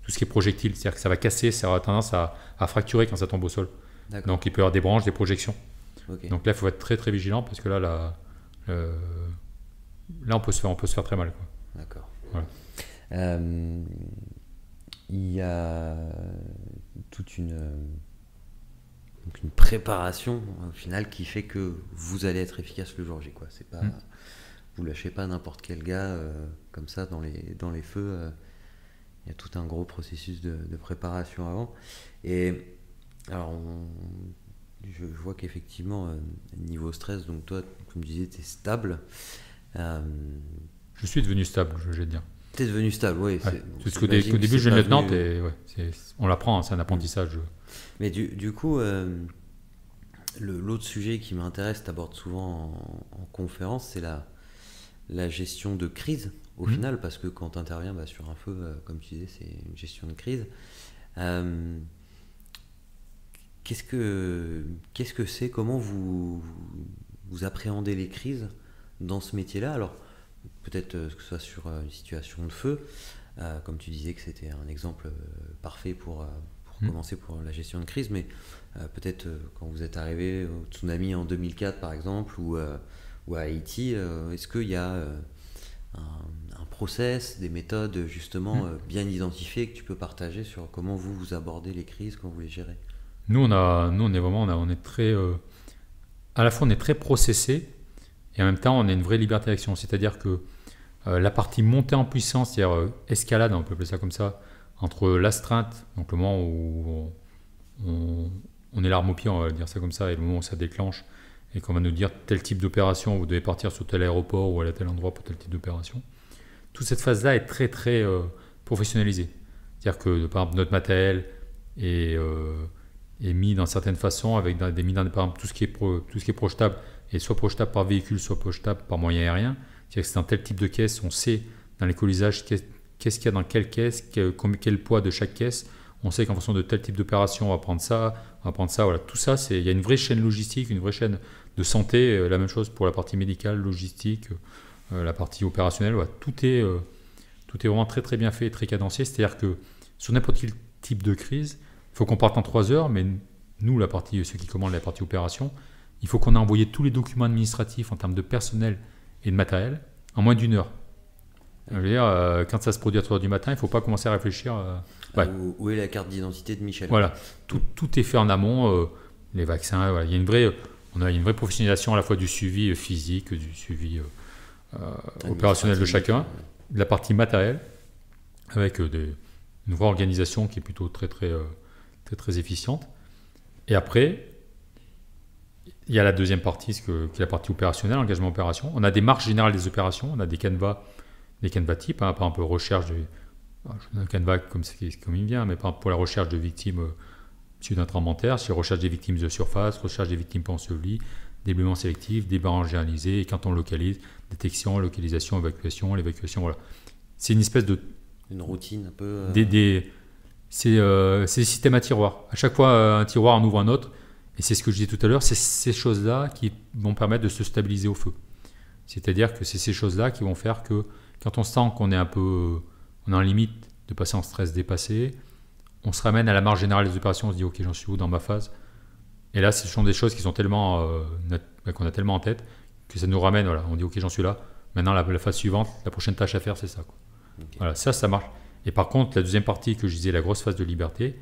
Tout ce qui est projectile, c'est-à-dire que ça va casser, ça aura tendance à fracturer quand ça tombe au sol. D'accord. Donc il peut y avoir des branches, des projections. Okay. Donc là, il faut être très très vigilant parce que là on peut se faire très mal, quoi. D'accord. Voilà. Il y a toute une préparation au final qui fait que vous allez être efficace le jour J, quoi. C'est pas, vous lâchez pas n'importe quel gars comme ça dans les feux. Il y a tout un gros processus de préparation avant. Et alors, je vois qu'effectivement, niveau stress, donc toi, comme tu disais, tu es stable. Je suis devenu stable, je vais te dire. Tu es devenu stable, oui. Ouais. Parce qu'au début, je viens lieutenant, on l'apprend, c'est un apprentissage. Mais du coup, l'autre sujet qui m'intéresse, tu abordes souvent en conférence, c'est la gestion de crise, au final, parce que quand tu interviens sur un feu, comme tu disais, c'est une gestion de crise. Qu'est-ce que c'est? Comment vous appréhendez les crises dans ce métier-là? Alors, peut-être que ce soit sur une situation de feu, comme tu disais que c'était un exemple parfait pour commencer pour la gestion de crise, mais peut-être quand vous êtes arrivé au tsunami en 2004 par exemple, ou à Haïti, est-ce qu'il y a un process, des méthodes justement bien identifiées que tu peux partager sur comment vous abordez les crises, comment vous les gérez? Nous, on est très, à la fois on est très processé et en même temps on a une vraie liberté d'action. C'est-à-dire que la partie montée en puissance, c'est-à-dire escalade, on peut appeler ça comme ça, entre l'astreinte, donc le moment où on est l'arme au pied, on va dire ça comme ça, et le moment où ça déclenche et qu'on va nous dire tel type d'opération, vous devez partir sur tel aéroport ou aller à tel endroit pour tel type d'opération. Toute cette phase-là est très très professionnalisée. C'est-à-dire que par exemple notre matériel est mis dans certaines façons, avec par exemple tout ce qui est projetable, et soit projetable par véhicule, soit projetable par moyen aérien. C'est-à-dire que c'est dans tel type de caisse, on sait dans les colissages qu'est-ce qu'il y a dans quelle caisse, quel poids de chaque caisse. On sait qu'en fonction de tel type d'opération, on va prendre ça. Voilà. Tout ça, il y a une vraie chaîne logistique, une vraie chaîne de santé. La même chose pour la partie médicale, logistique, la partie opérationnelle. Voilà. Tout est vraiment très très bien fait et très cadencé. C'est-à-dire que sur n'importe quel type de crise, il faut qu'on parte en 3 heures, mais nous, ceux qui commandent la partie opération, il faut qu'on ait envoyé tous les documents administratifs en termes de personnel et de matériel en moins d'1 heure. Je veux dire, quand ça se produit à 3 heures du matin, il ne faut pas commencer à réfléchir. Où est la carte d'identité de Michel? Voilà, tout est fait en amont, les vaccins. Voilà. Il y a une vraie professionnalisation à la fois du suivi physique, du suivi opérationnel de chacun, de la partie matérielle, avec une vraie organisation qui est plutôt très très très très efficiente. Et après, il y a la deuxième partie, qui est la partie opérationnelle, engagement opération. On a des marches générales des opérations, on a des canevas types, par exemple recherche je donne un canevas comme il vient, mais par exemple pour la recherche de victimes suite d'un tremblement de terre, c'est recherche des victimes de surface, recherche des victimes pas ensevelies, déblaiement sélectif, débarrage généralisé, et quand on localise, détection, localisation, évacuation, l'évacuation, voilà. C'est une espèce de... Une routine un peu... C'est des systèmes à tiroirs. À chaque fois, un tiroir en ouvre un autre, Et c'est ce que je disais tout à l'heure, c'est ces choses-là qui vont permettre de se stabiliser au feu. C'est-à-dire que c'est ces choses-là qui vont faire que quand on sent qu'on est on est en limite de passer en stress dépassé, on se ramène à la marge générale des opérations, on se dit ok, j'en suis où dans ma phase. Et là, ce sont des choses qui sont tellement qu'on a tellement en tête que ça nous ramène, voilà, on dit ok, j'en suis là. Maintenant, la phase suivante, la prochaine tâche à faire, c'est ça, quoi. Okay. Voilà, ça marche. Et par contre, la deuxième partie que je disais, la grosse phase de liberté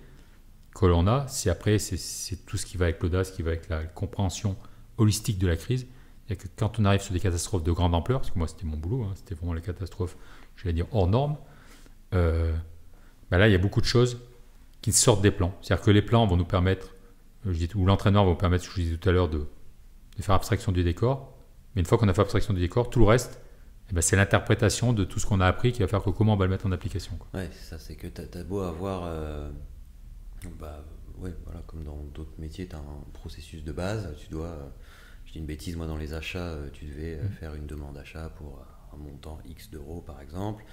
que l'on a, c'est après, c'est tout ce qui va avec l'audace, qui va avec la compréhension holistique de la crise. C'est que quand on arrive sur des catastrophes de grande ampleur, parce que moi c'était mon boulot, hein, c'était vraiment les catastrophes, j'allais dire hors normes, là il y a beaucoup de choses qui sortent des plans. C'est-à-dire que les plans vont nous permettre, ou l'entraîneur va nous permettre, ce que je disais tout à l'heure, de faire abstraction du décor. Mais une fois qu'on a fait abstraction du décor, tout le reste, c'est l'interprétation de tout ce qu'on a appris qui va faire que comment on va le mettre en application, quoi. Ouais, c'est ça, c'est que tu as beau avoir, voilà, comme dans d'autres métiers, tu as un processus de base, tu dois, je dis une bêtise, moi dans les achats, tu devais faire une demande d'achat pour un montant X d'euros par exemple,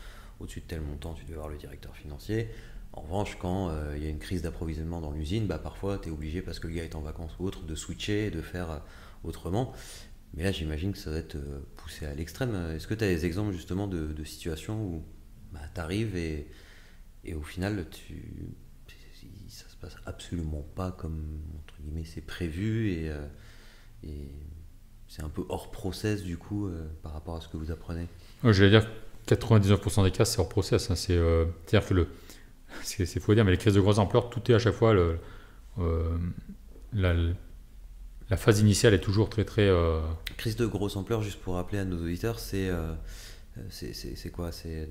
au-dessus de tel montant, tu devais voir le directeur financier. En revanche, quand il y a une crise d'approvisionnement dans l'usine, parfois tu es obligé, parce que le gars est en vacances ou autre, de switcher et de faire autrement. Mais là, j'imagine que ça va être poussé à l'extrême. Est-ce que tu as des exemples justement de situations où tu arrives et au final, ça se passe absolument pas comme, entre guillemets, c'est prévu et c'est un peu hors process du coup par rapport à ce que vous apprenez? Je vais dire que 99% des cas, c'est hors process, hein. C'est-à-dire que c'est faux à dire, mais les crises de grosse ampleur, tout est à chaque fois la phase initiale est toujours très très. Crise de grosse ampleur, juste pour rappeler à nos auditeurs, c'est quoi?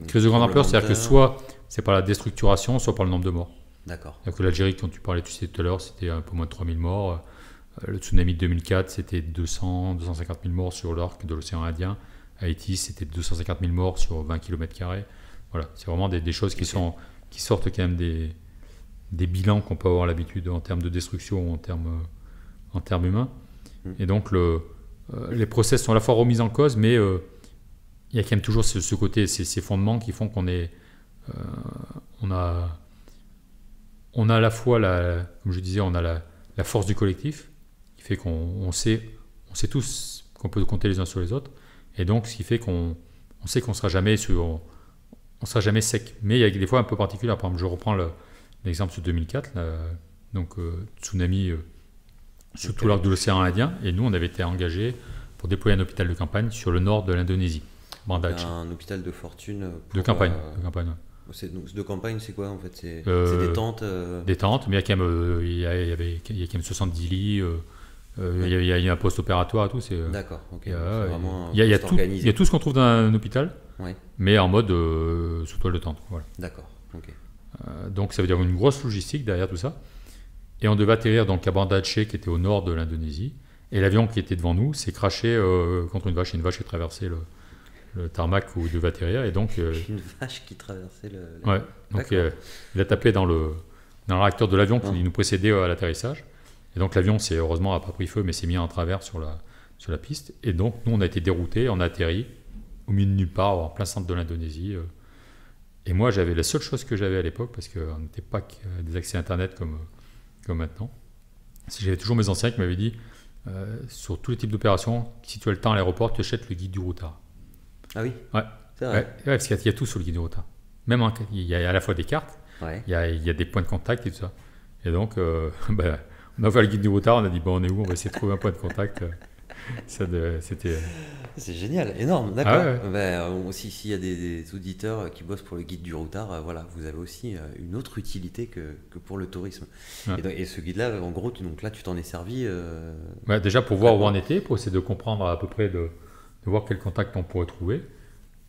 Crise de grande ampleur, c'est-à-dire que soit c'est par la déstructuration, soit par le nombre de morts. D'accord. C'est-à-dire que l'Algérie, dont tu parlais tout à l'heure, c'était un peu moins de 3000 morts. Le tsunami de 2004, c'était 250 000 morts sur l'arc de l'océan Indien. Haïti, c'était 250 000 morts sur 20 km². Voilà, c'est vraiment des choses qui sortent quand même des bilans qu'on peut avoir l'habitude en termes de destruction ou en termes humains. Et donc les process sont à la fois remis en cause, mais il y a quand même toujours ce côté, ces fondements qui font qu'on on a à la fois comme je disais, on a la force du collectif qui fait qu'on sait tous qu'on peut compter les uns sur les autres, et donc ce qui fait qu'on sait qu'on sera jamais sec. Mais il y a des fois un peu particuliers. Par exemple, je reprends l'exemple sur 2004, tsunami sur tout l'arc de l'océan Indien, et nous on avait été engagés pour déployer un hôpital de campagne sur le nord de l'Indonésie, Banda Aceh. Un hôpital de fortune de campagne. De campagne, c'est quoi en fait? C'est des tentes Des tentes, mais il y a quand même 70 lits, il y a un post-opératoire et tout. D'accord, ok. Il y a tout ce qu'on trouve dans un hôpital, ouais. Mais en mode sous toile de tente. Voilà. D'accord, ok. Donc ça veut dire une grosse logistique derrière tout ça. Et on devait atterrir donc à Banda Aceh, qui était au nord de l'Indonésie. Et l'avion qui était devant nous s'est crashé contre une vache. Une vache qui a traversé le tarmac où il devait atterrir. Et donc, une vache qui traversait le... Ouais. Donc il a tapé dans le réacteur de l'avion qui nous précédait à l'atterrissage. Et donc l'avion, heureusement, n'a pas pris feu, mais s'est mis en travers sur la piste. Et donc nous, on a été déroutés, on a atterri au milieu de nulle part, en plein centre de l'Indonésie. Et moi, la seule chose que j'avais à l'époque, parce qu'on n'était pas des accès Internet comme maintenant, j'avais toujours mes anciens qui m'avaient dit, sur tous les types d'opérations, si tu as le temps à l'aéroport, tu achètes le guide du routard. Ah oui? Ouais. C'est vrai. Ouais, parce qu'il y a tout sur le guide du routard. Même il y a à la fois des cartes, ouais. il y a des points de contact et tout ça. Et donc, on a ouvert le guide du routard, on a dit, on est où? On va essayer de trouver un point de contact. C'était... C'est génial, énorme, d'accord. Ah ouais. Aussi, s'il y a des auditeurs qui bossent pour le guide du routard, voilà, vous avez aussi une autre utilité que pour le tourisme. Ouais. Et ce guide-là, en gros, tu t'en es servi. Déjà pour voir où on était, pour essayer de comprendre à peu près, de voir quel contact on pourrait trouver.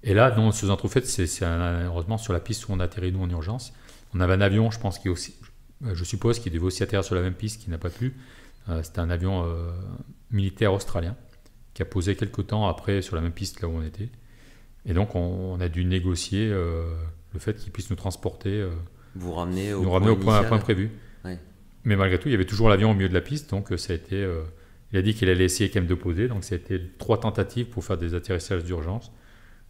Et là, non, ce en fait, c'est heureusement sur la piste où on a atterri, nous, en urgence. On avait un avion, je pense, je suppose, qui devait aussi atterrir sur la même piste, qui n'a pas pu. C'était un avion militaire australien qui a posé quelques temps après sur la même piste là où on était. Et donc on a dû négocier le fait qu'il puisse nous transporter, nous ramener au point prévu. Ouais. Mais malgré tout, il y avait toujours l'avion au milieu de la piste, donc ça a été. Il a dit qu'il allait essayer quand même de poser, donc ça a été 3 tentatives pour faire des atterrissages d'urgence.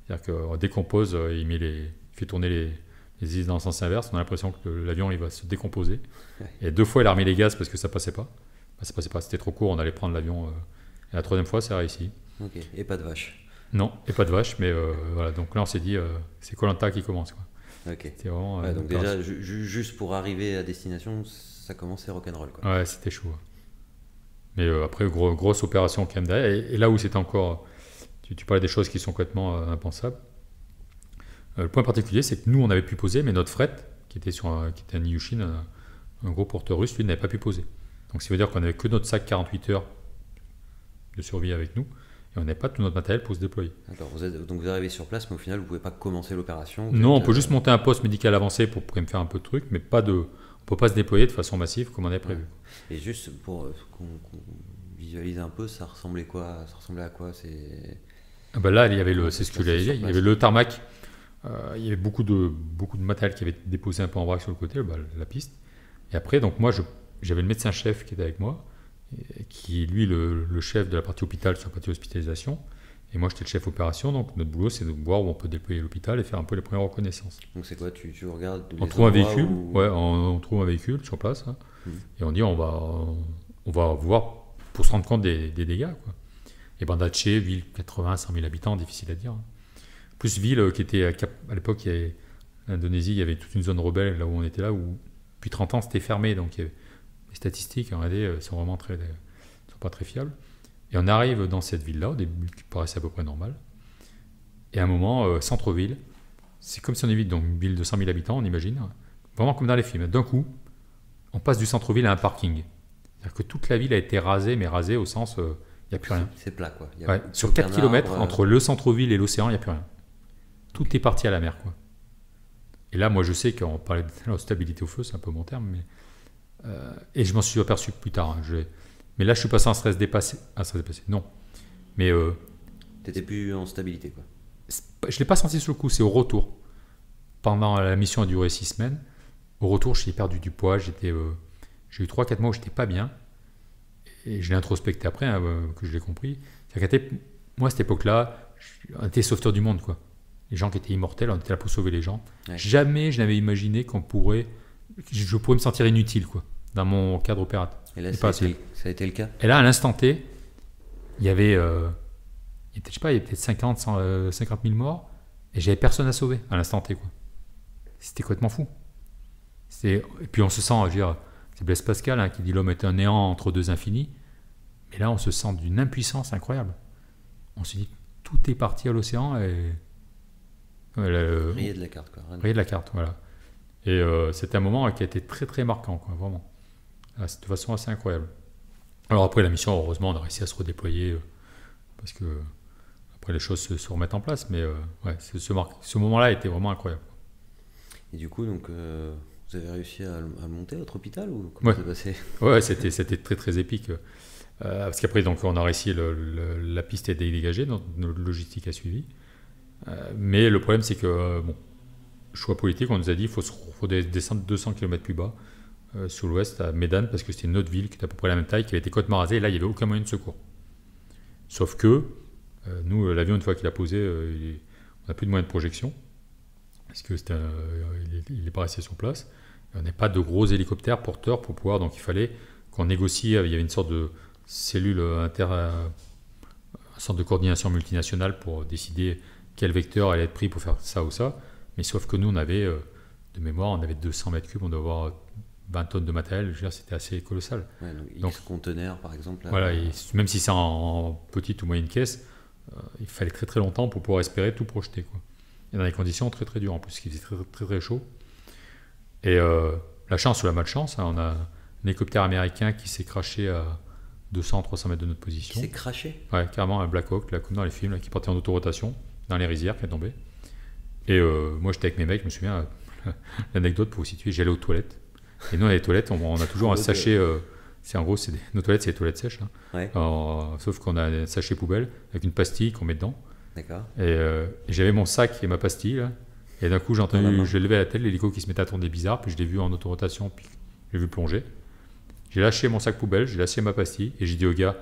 C'est-à-dire qu'on décompose, il fait tourner les hélices dans le sens inverse. On a l'impression que l'avion il va se décomposer. Ouais. Et 2 fois, il a remis les gaz parce que ça passait pas. Ça passait pas, c'était trop court, on allait prendre l'avion. Et la troisième fois, ça a réussi. Ok, et pas de vache. Non, et pas de vache, mais voilà. Donc là, on s'est dit, c'est Koh-Lanta qui commence, quoi. Ok. C'était vraiment. Ouais, donc déjà, juste pour arriver à destination, ça commençait rock'n'roll, quoi. Ouais, c'était chaud. Mais après, grosse opération quand même derrière. Et là où c'était encore. Tu parlais des choses qui sont complètement impensables. Le point particulier, c'est que nous, on avait pu poser, mais notre fret, qui était à Niyushin, un gros porteur russe, lui, n'avait pas pu poser. Donc, ça veut dire qu'on n'avait que notre sac 48 heures de survie avec nous. Et on n'avait pas tout notre matériel pour se déployer. D'accord, donc vous arrivez sur place, mais au final, vous ne pouvez pas commencer l'opération. Non, on peut juste monter un poste médical avancé pour me faire un peu de trucs, mais on ne peut pas se déployer de façon massive comme on avait prévu. Ouais. Et juste pour qu'on visualise un peu, ça ressemblait à quoi Là, il y avait c'est ce que j'allais dire, il y avait le tarmac, il y avait beaucoup de matériel qui avait été déposé un peu en vrac sur le côté, la piste. Et après, donc moi, j'avais le médecin-chef qui était avec moi, qui est lui le chef de la partie hôpital sur la partie hospitalisation, et moi j'étais le chef opération, donc notre boulot c'est de voir où on peut déployer l'hôpital et faire un peu les premières reconnaissances. Donc c'est quoi, tu regardes on trouve un véhicule, on trouve un véhicule sur place, hein, et on dit on va voir pour se rendre compte des dégâts, quoi. Et Banda Aceh, ville 80-100 000 habitants, difficile à dire, hein. Plus ville qui était à l'époque, l'Indonésie, il y avait toute une zone rebelle là où on était là, où depuis 30 ans c'était fermé, donc il y avait les statistiques en réalité sont vraiment sont pas très fiables. Et on arrive dans cette ville-là, au début qui paraissait à peu près normal. Et à un moment, centre-ville, c'est comme si on évite donc une ville de 100 000 habitants, on imagine, vraiment comme dans les films. D'un coup, on passe du centre-ville à un parking. C'est-à-dire que toute la ville a été rasée, mais rasée au sens, il n'y a plus rien. C'est plat, quoi. Sur 4 km, entre le centre-ville et l'océan, il n'y a plus rien. Tout est parti à la mer, quoi. Et là, moi, je sais qu'on parlait de stabilité au feu, c'est un peu mon terme, mais et je m'en suis aperçu plus tard. Mais là, je suis passé en stress dépassé. Non. Mais t'étais plus en stabilité, quoi. Je l'ai pas senti sur le coup. C'est au retour. Pendant la mission a duré 6 semaines. Au retour, j'ai perdu du poids. J'ai eu 3-4 mois où j'étais pas bien. Et je l'ai introspecté après, hein, que je l'ai compris. Moi, à cette époque-là, on était sauveteurs du monde, quoi. Les gens qui étaient immortels, on était là pour sauver les gens. Ouais. Jamais je n'avais imaginé je pourrais me sentir inutile, quoi, dans mon cadre opératoire. Et là, ça a été le cas. Et là, à l'instant T, il y avait, peut-être 50 000 morts, et j'avais personne à sauver à l'instant T, quoi. C'était complètement fou. Et puis on se sent, je veux dire, c'est Blaise Pascal, hein, qui dit l'homme est un néant entre deux infinis. Mais là, on se sent d'une impuissance incroyable. On se dit, tout est parti à l'océan et rayé de la carte, quoi. Rayé de la carte, voilà. Et c'était un moment qui a été très très marquant, quoi, vraiment. De façon assez incroyable. Alors après la mission, heureusement, on a réussi à se redéployer parce que après les choses se remettent en place, mais ce moment-là était vraiment incroyable. Et du coup, donc, vous avez réussi à monter votre hôpital ou comment ça s'est passé ? Ouais, c'était très très épique. Parce qu'après, donc, on a réussi, la piste est dégagée, notre logistique a suivi. Mais le problème, c'est que, choix politique, on nous a dit qu'il faut descendre 200 km plus bas, sur l'ouest, à Medan, parce que c'était une autre ville qui était à peu près la même taille, qui avait été complètement rasée, et là, il n'y avait aucun moyen de secours. Sauf que, nous, l'avion, une fois qu'il a posé, on n'a plus de moyens de projection, parce que il n'est pas resté sur place. Et on n'a pas de gros hélicoptères porteurs pour pouvoir, donc il fallait qu'on négocie, il y avait une sorte de cellule un centre de coordination multinationale pour décider quel vecteur allait être pris pour faire ça ou ça. Mais sauf que nous, on avait, de mémoire, on avait 200 mètres cubes, on doit avoir 20 tonnes de matériel, je veux dire, c'était assez colossal. Ouais, donc conteneurs, par exemple. Là, voilà, et même si c'est en petite ou moyenne caisse, il fallait très très longtemps pour pouvoir espérer tout projeter, quoi. Et dans des conditions très très dures, en plus, il faisait très très très chaud. Et la chance ou la malchance, hein, on a un hélicoptère américain qui s'est crashé à 200-300 mètres de notre position. Qui s'est crashé ? Ouais, carrément un Black Hawk, là, comme dans les films, là, qui partait en autorotation, dans les rizières, qui est tombé. Et moi, j'étais avec mes mecs, je me souviens, l'anecdote pour vous situer, j'allais aux toilettes. Et nous, dans les toilettes, on a toujours un sachet, nos toilettes, c'est des toilettes sèches, hein. Ouais. Sauf qu'on a un sachet poubelle avec une pastille qu'on met dedans. D'accord. Et j'avais mon sac et ma pastille, là. Et d'un coup, je levais la tête, l'hélico qui se mettait à tourner bizarre, puis je l'ai vu en autorotation, puis je l'ai vu plonger. J'ai lâché mon sac poubelle, j'ai lâché ma pastille, et j'ai dit au gars,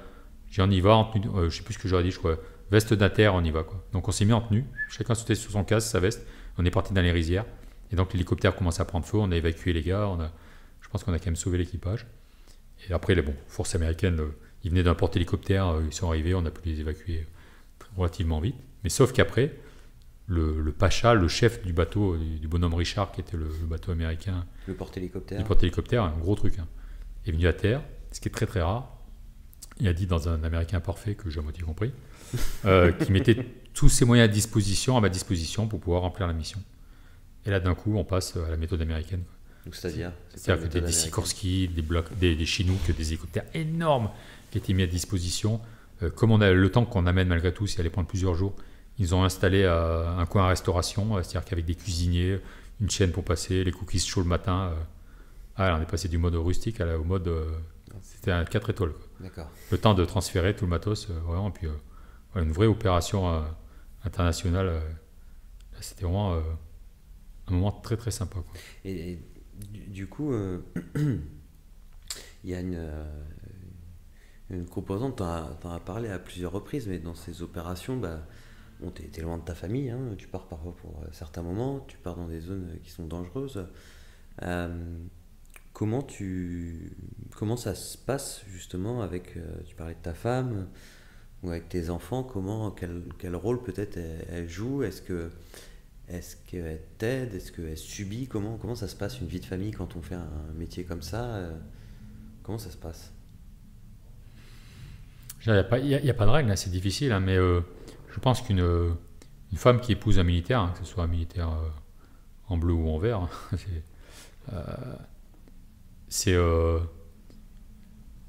on y va en tenue, je sais plus ce que j'aurais dit, je crois, veste d'inter, on y va, quoi. Donc on s'est mis en tenue, chacun sautait sur son casque, sa veste, on est parti dans les rizières, et donc l'hélicoptère commençait à prendre feu, on a évacué les gars, je pense qu'on a quand même sauvé l'équipage. Et après, les forces américaines, ils venaient d'un porte-hélicoptère, ils sont arrivés, on a pu les évacuer relativement vite. Mais sauf qu'après, le Pacha, le chef du bateau, du bonhomme Richard, qui était le bateau américain, Le porte-hélicoptère. du porte-hélicoptère, un gros truc, est venu à terre, ce qui est très très rare. Il a dit dans un américain parfait, que j'ai à moitié compris, qu'il mettait tous ses moyens à ma disposition pour pouvoir remplir la mission. Et là, d'un coup, on passe à la méthode américaine. Donc, c'est-à-dire C'est-à-dire que des Sikorsky, des Chinook, des hélicoptères énormes qui étaient mis à disposition. Comme on a le temps qu'on amène malgré tout, ça allait prendre plusieurs jours, ils ont installé un coin à restauration, c'est-à-dire qu'avec des cuisiniers, une chaîne pour passer, les cookies chauds le matin. On est passé du mode rustique au mode... c'était un 4 étoiles. Quoi. D'accord. Le temps de transférer tout le matos, vraiment, et puis une vraie opération internationale. C'était vraiment un moment très très sympa. Quoi. Et du coup, il y a une composante, tu en as parlé à plusieurs reprises, mais dans ces opérations, bon, tu es loin de ta famille, tu pars parfois pour certains moments, tu pars dans des zones qui sont dangereuses. Comment ça se passe justement avec, tu parlais de ta femme ou avec tes enfants, quel rôle peut-être elle joue, est-ce qu'elle t'aide, est-ce qu'elle subit, comment ça se passe une vie de famille quand on fait un métier comme ça, comment ça se passe? Il n'y a pas de règle, c'est difficile, mais je pense qu'une femme qui épouse un militaire, que ce soit un militaire en bleu ou en vert,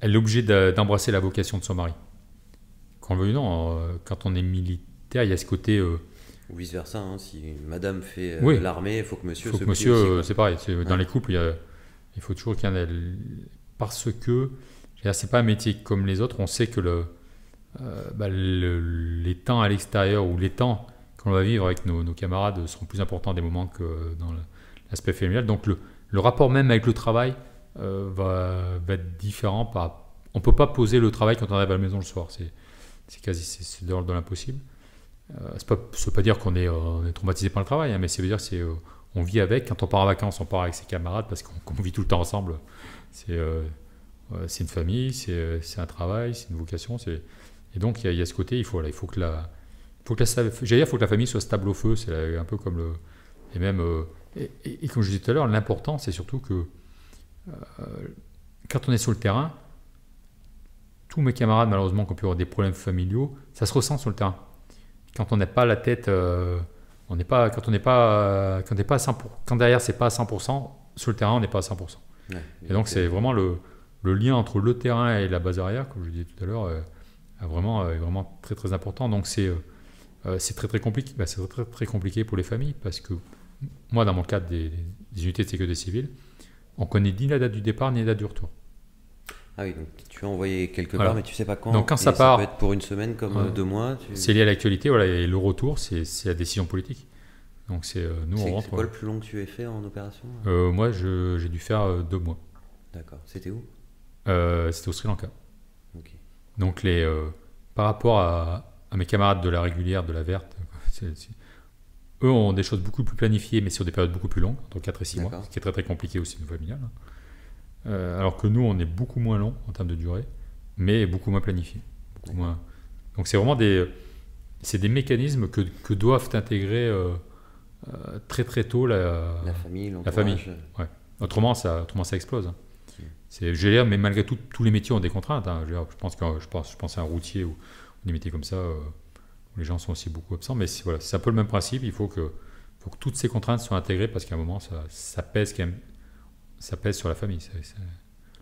elle est obligée d'embrasser la vocation de son mari. Qu'on le veuille ou non, quand on est militaire, il y a ce côté... Ou vice-versa, si madame fait oui, l'armée, il faut que monsieur se plie aussi. C'est pareil, dans les couples, il faut toujours qu'il y en ait... Parce que c'est pas un métier comme les autres, on sait que les temps à l'extérieur ou les temps qu'on va vivre avec nos camarades seront plus importants des moments que dans l'aspect familial. Donc le rapport même avec le travail va être différent. On ne peut pas poser le travail quand on arrive à la maison le soir, c'est de l'ordre de l'impossible. Ça ne veut pas dire qu'on est traumatisé par le travail, mais ça veut dire qu'on vit avec. Quand on part en vacances, on part avec ses camarades parce qu'on vit tout le temps ensemble. C'est une famille, c'est un travail, c'est une vocation. Et donc il y a ce côté, il faut que la famille soit stable au feu. C'est un peu comme et même et comme je disais tout à l'heure, l'important c'est surtout que quand on est sur le terrain, tous mes camarades malheureusement qui ont pu avoir des problèmes familiaux, ça se ressent sur le terrain. Quand on n'a pas la tête, quand derrière c'est pas à 100%, sur le terrain on n'est pas à 100%. Ouais, et donc c'est vraiment le lien entre le terrain et la base arrière, comme je disais tout à l'heure, est vraiment très très important. Donc c'est très très compliqué. C'est très très compliqué pour les familles parce que moi, dans mon cadre des unités de sécurité civile, on connaît ni la date du départ ni la date du retour. Ah oui, donc tu es envoyé quelque part, mais tu ne sais pas quand. Donc quand ça part, ça peut être pour une semaine comme 2 mois. C'est lié à l'actualité, et le retour, c'est la décision politique. Donc c'est quoi le plus long que tu aies fait en opération? Moi, j'ai dû faire 2 mois. D'accord. C'était où? C'était au Sri Lanka. Okay. Donc par rapport à mes camarades de la régulière, de la verte, eux ont des choses beaucoup plus planifiées, mais sur des périodes beaucoup plus longues, entre 4 et 6 mois, ce qui est très très compliqué aussi au niveau familial. Alors que nous, on est beaucoup moins long en termes de durée, mais beaucoup moins planifié. Moins. Donc c'est vraiment des mécanismes que doivent intégrer très très tôt la famille, la famille. Ouais. Autrement, ça explose. Mais malgré tout, tous les métiers ont des contraintes. Je pense à un routier ou des métiers comme ça où les gens sont aussi beaucoup absents. Mais c'est un peu le même principe. Il faut que toutes ces contraintes soient intégrées parce qu'à un moment, ça pèse quand même. Ça pèse sur la famille.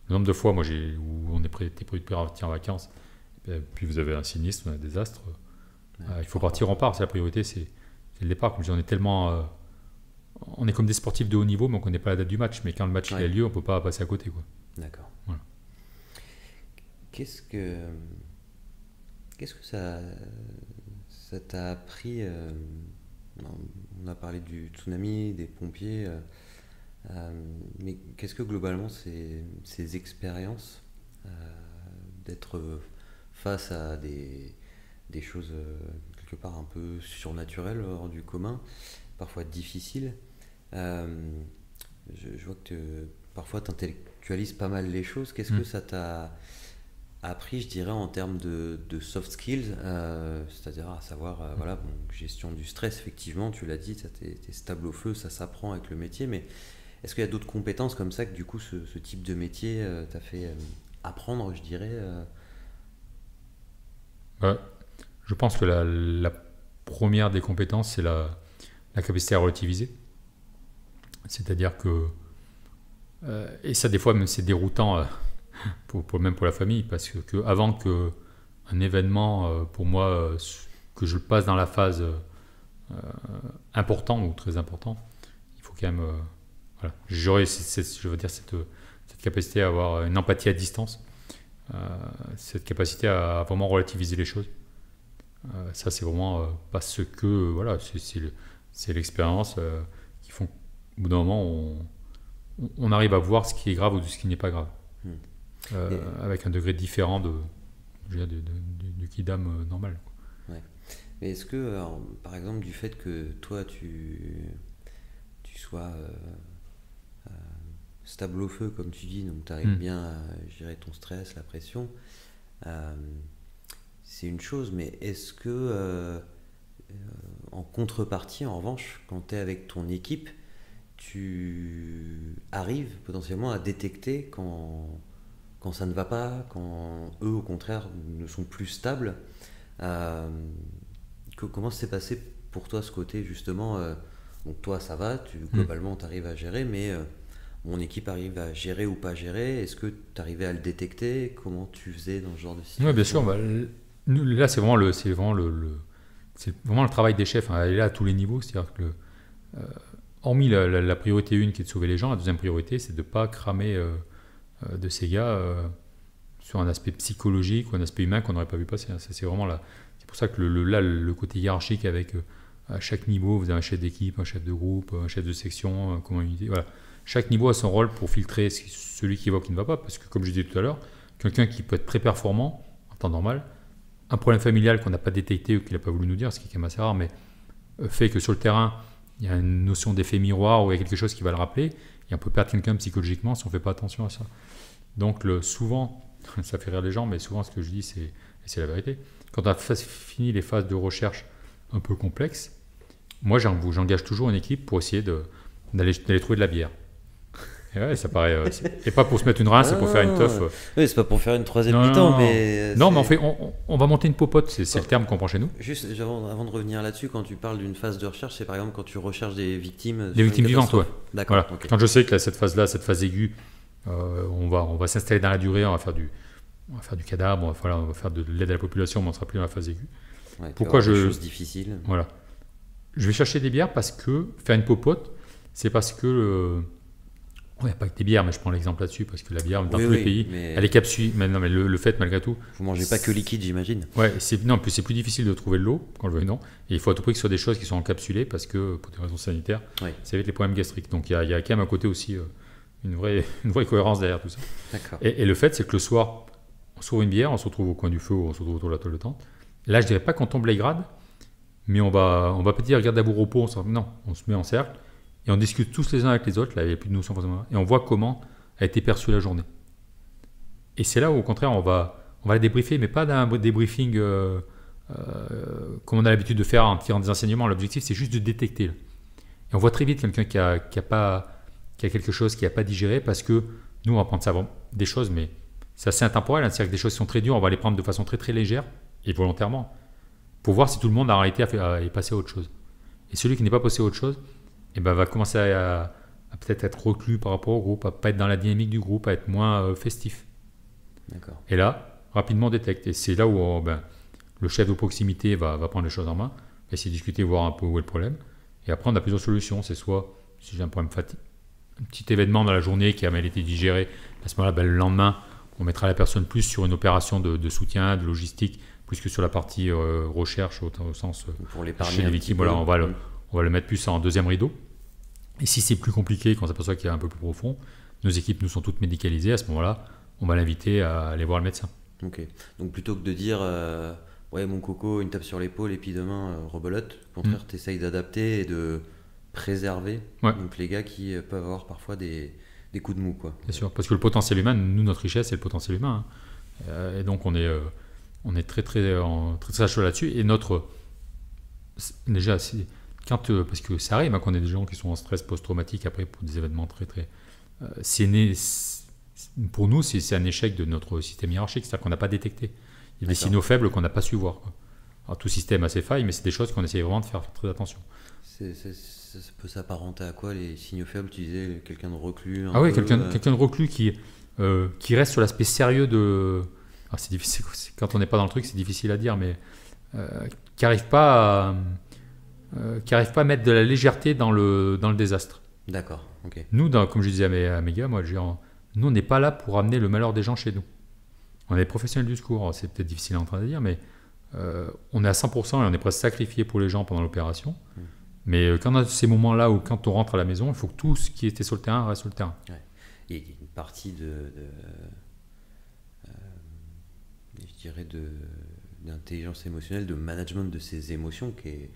Le nombre de fois, où on était prévu de partir en vacances, puis vous avez un sinistre, un désastre, il faut partir, on part. C'est la priorité, c'est le départ. Comme je dis, on est tellement... on est comme des sportifs de haut niveau, mais on ne connaît pas la date du match. Mais quand le match a lieu, on ne peut pas passer à côté. Quoi. D'accord. Voilà. Qu'est-ce que ça t'a appris on a parlé du tsunami, des pompiers... mais qu'est-ce que globalement ces expériences d'être face à des choses quelque part un peu surnaturelles, hors du commun, parfois difficiles, je vois que parfois tu intellectualises pas mal les choses. Qu'est-ce que ça t'a appris, je dirais, en termes de soft skills, c'est-à-dire à savoir voilà, bon, gestion du stress, effectivement, tu l'as dit, t'es stable au feu, ça s'apprend avec le métier, mais est-ce qu'il y a d'autres compétences comme ça que du coup ce type de métier t'a fait apprendre, je dirais Ouais. Je pense que la première des compétences, c'est la capacité à relativiser. C'est-à-dire que, et ça des fois même c'est déroutant même pour la famille, parce que avant qu'un événement, pour moi, que je le passe dans la phase important ou très important, il faut quand même voilà. J'aurais je veux dire cette capacité à avoir une empathie à distance, cette capacité à vraiment relativiser les choses. Ça c'est vraiment parce que voilà, c'est l'expérience qui font qu'au bout d'un moment on arrive à voir ce qui est grave ou ce qui n'est pas grave, avec un degré différent du kidam normal. Ouais. Mais est-ce que, alors, par exemple, du fait que toi tu sois stable au feu, comme tu dis, donc tu arrives bien à gérer ton stress, la pression, c'est une chose, mais est-ce que en contrepartie, en revanche, quand tu es avec ton équipe, tu arrives potentiellement à détecter quand ça ne va pas, quand eux au contraire ne sont plus stables, comment s'est passé pour toi ce côté justement, donc toi ça va, globalement tu arrives à gérer, mais mon équipe arrive à gérer ou pas gérer, est-ce que tu arrivais à le détecter, comment tu faisais dans ce genre de situation? Oui, bien sûr, là c'est vraiment le travail des chefs, hein, elle est là à tous les niveaux, c'est-à-dire que hormis la priorité 1 qui est de sauver les gens, la deuxième priorité c'est de ne pas cramer de ces gars sur un aspect psychologique ou un aspect humain qu'on n'aurait pas vu passer. C'est vraiment là. C'est pour ça que le côté hiérarchique avec à chaque niveau, vous avez un chef d'équipe, un chef de groupe, un chef de section, un commandant unité. Voilà. Chaque niveau a son rôle pour filtrer celui qui va ou qui ne va pas. Parce que comme je disais tout à l'heure, quelqu'un qui peut être très performant en temps normal, un problème familial qu'on n'a pas détecté ou qu'il n'a pas voulu nous dire, ce qui est quand même assez rare, mais fait que sur le terrain, il y a une notion d'effet miroir ou il y a quelque chose qui va le rappeler, et on peut perdre quelqu'un psychologiquement si on ne fait pas attention à ça. Donc souvent, ça fait rire les gens, mais souvent ce que je dis, c'est la vérité. Quand on a fini les phases de recherche un peu complexes, moi j'engage toujours une équipe pour essayer d'aller trouver de la bière. Et ouais, ça paraît. Et pas pour se mettre une rince, c'est pour faire une teuf. Oui, c'est pas pour faire une troisième mi-temps, mais. Non, mais on va monter une popote, c'est le terme qu'on prend chez nous. Juste avant de revenir là-dessus, quand tu parles d'une phase de recherche, c'est par exemple quand tu recherches des victimes. Des victimes vivantes, ouais. D'accord. Voilà. Okay. Quand je sais que cette phase-là, cette phase aiguë, on va s'installer dans la durée, on va faire du cadavre, on va faire de l'aide à la population, mais on ne sera plus dans la phase aiguë. Ouais, pourquoi des choses difficiles. Voilà. Je vais chercher des bières parce que faire une popote, c'est parce que il n'y a pas que des bières, mais je prends l'exemple là-dessus parce que la bière dans tous les pays, elle est capsulée. Mais non, mais le fait malgré tout. Vous mangez pas que liquide, j'imagine. Ouais, c'est plus difficile de trouver de l'eau quand le veut non. Et il faut à tout prix que ce soit des choses qui sont encapsulées parce que pour des raisons sanitaires, ça évite les problèmes gastriques. Donc il y a quand même un côté aussi une vraie cohérence derrière tout ça. D'accord. Et le fait, c'est que le soir, on s'ouvre une bière, on se retrouve au coin du feu, on se retrouve autour de la toile de tente. Là, je dirais pas qu'on tombe les grades, mais on va pas dire regarde à vous repos. Non, on se met en cercle. Et on discute tous les uns avec les autres, là il n'y a plus de notion forcément, et on voit comment a été perçue la journée. Et c'est là où au contraire on va la débriefer, mais pas d'un débriefing comme on a l'habitude de faire en tirant des enseignements. L'objectif c'est juste de détecter. Là. Et on voit très vite quelqu'un qui a quelque chose qui n'a pas digéré, parce que nous on va prendre ça des choses, mais c'est assez intemporel, hein, c'est-à-dire que des choses qui sont très dures, on va les prendre de façon très très légère, et volontairement, pour voir si tout le monde en réalité est passé à autre chose. Et celui qui n'est pas passé à autre chose, va commencer à peut-être être reclus par rapport au groupe, à ne pas être dans la dynamique du groupe, à être moins festif. D'accord. Et là, rapidement on détecte. Et c'est là où le chef de proximité va prendre les choses en main, va essayer de discuter, voir un peu où est le problème. Et après, on a plusieurs solutions. C'est soit, si j'ai un problème fatigue, un petit événement dans la journée qui a mal été digéré, à ce moment-là, le lendemain, on mettra la personne plus sur une opération de soutien, de logistique, plus que sur la partie recherche au sens pour l'épargner chez les victimes. Voilà, on va le mettre plus en deuxième rideau. Et si c'est plus compliqué, quand on s'aperçoit qu'il y a un peu plus profond, nos équipes nous sont toutes médicalisées. À ce moment-là, on va l'inviter à aller voir le médecin. Ok. Donc plutôt que de dire ouais mon coco, une tape sur l'épaule et puis demain rebelote, au contraire tu essayes d'adapter et de préserver donc les gars qui peuvent avoir parfois des Des coups de mou, quoi. Bien sûr, parce que le potentiel humain, nous, notre richesse, c'est le potentiel humain. Hein. Et donc, on est très, très, très, très chaud là-dessus. Et déjà, parce que ça arrive, hein, qu'on ait des gens qui sont en stress post-traumatique après pour des événements très, très. Pour nous, c'est un échec de notre système hiérarchique, c'est-à-dire qu'on n'a pas détecté. Il y a des signaux faibles qu'on n'a pas su voir, quoi. Alors, tout système a ses failles, mais c'est des choses qu'on essaye vraiment de faire très attention. Ça peut s'apparenter à quoi, les signaux faibles? Tu disais quelqu'un de reclus. Ah oui, quelqu'un de reclus qui reste sur l'aspect sérieux de. Alors c'est difficile, quand on n'est pas dans le truc, c'est difficile à dire, mais qui n'arrive pas à mettre de la légèreté dans le désastre. D'accord, ok. Nous, comme je disais à mes gars, nous, on n'est pas là pour amener le malheur des gens chez nous. On est professionnels du secours. Alors, c'est peut-être difficile à entendre à dire, mais on est à 100% et on est presque sacrifié pour les gens pendant l'opération. Mais quand on a ces moments-là où quand on rentre à la maison, il faut que tout ce qui était sur le terrain reste sur le terrain. Ouais. Il y a une partie je dirais d'intelligence émotionnelle, de management de ses émotions qui est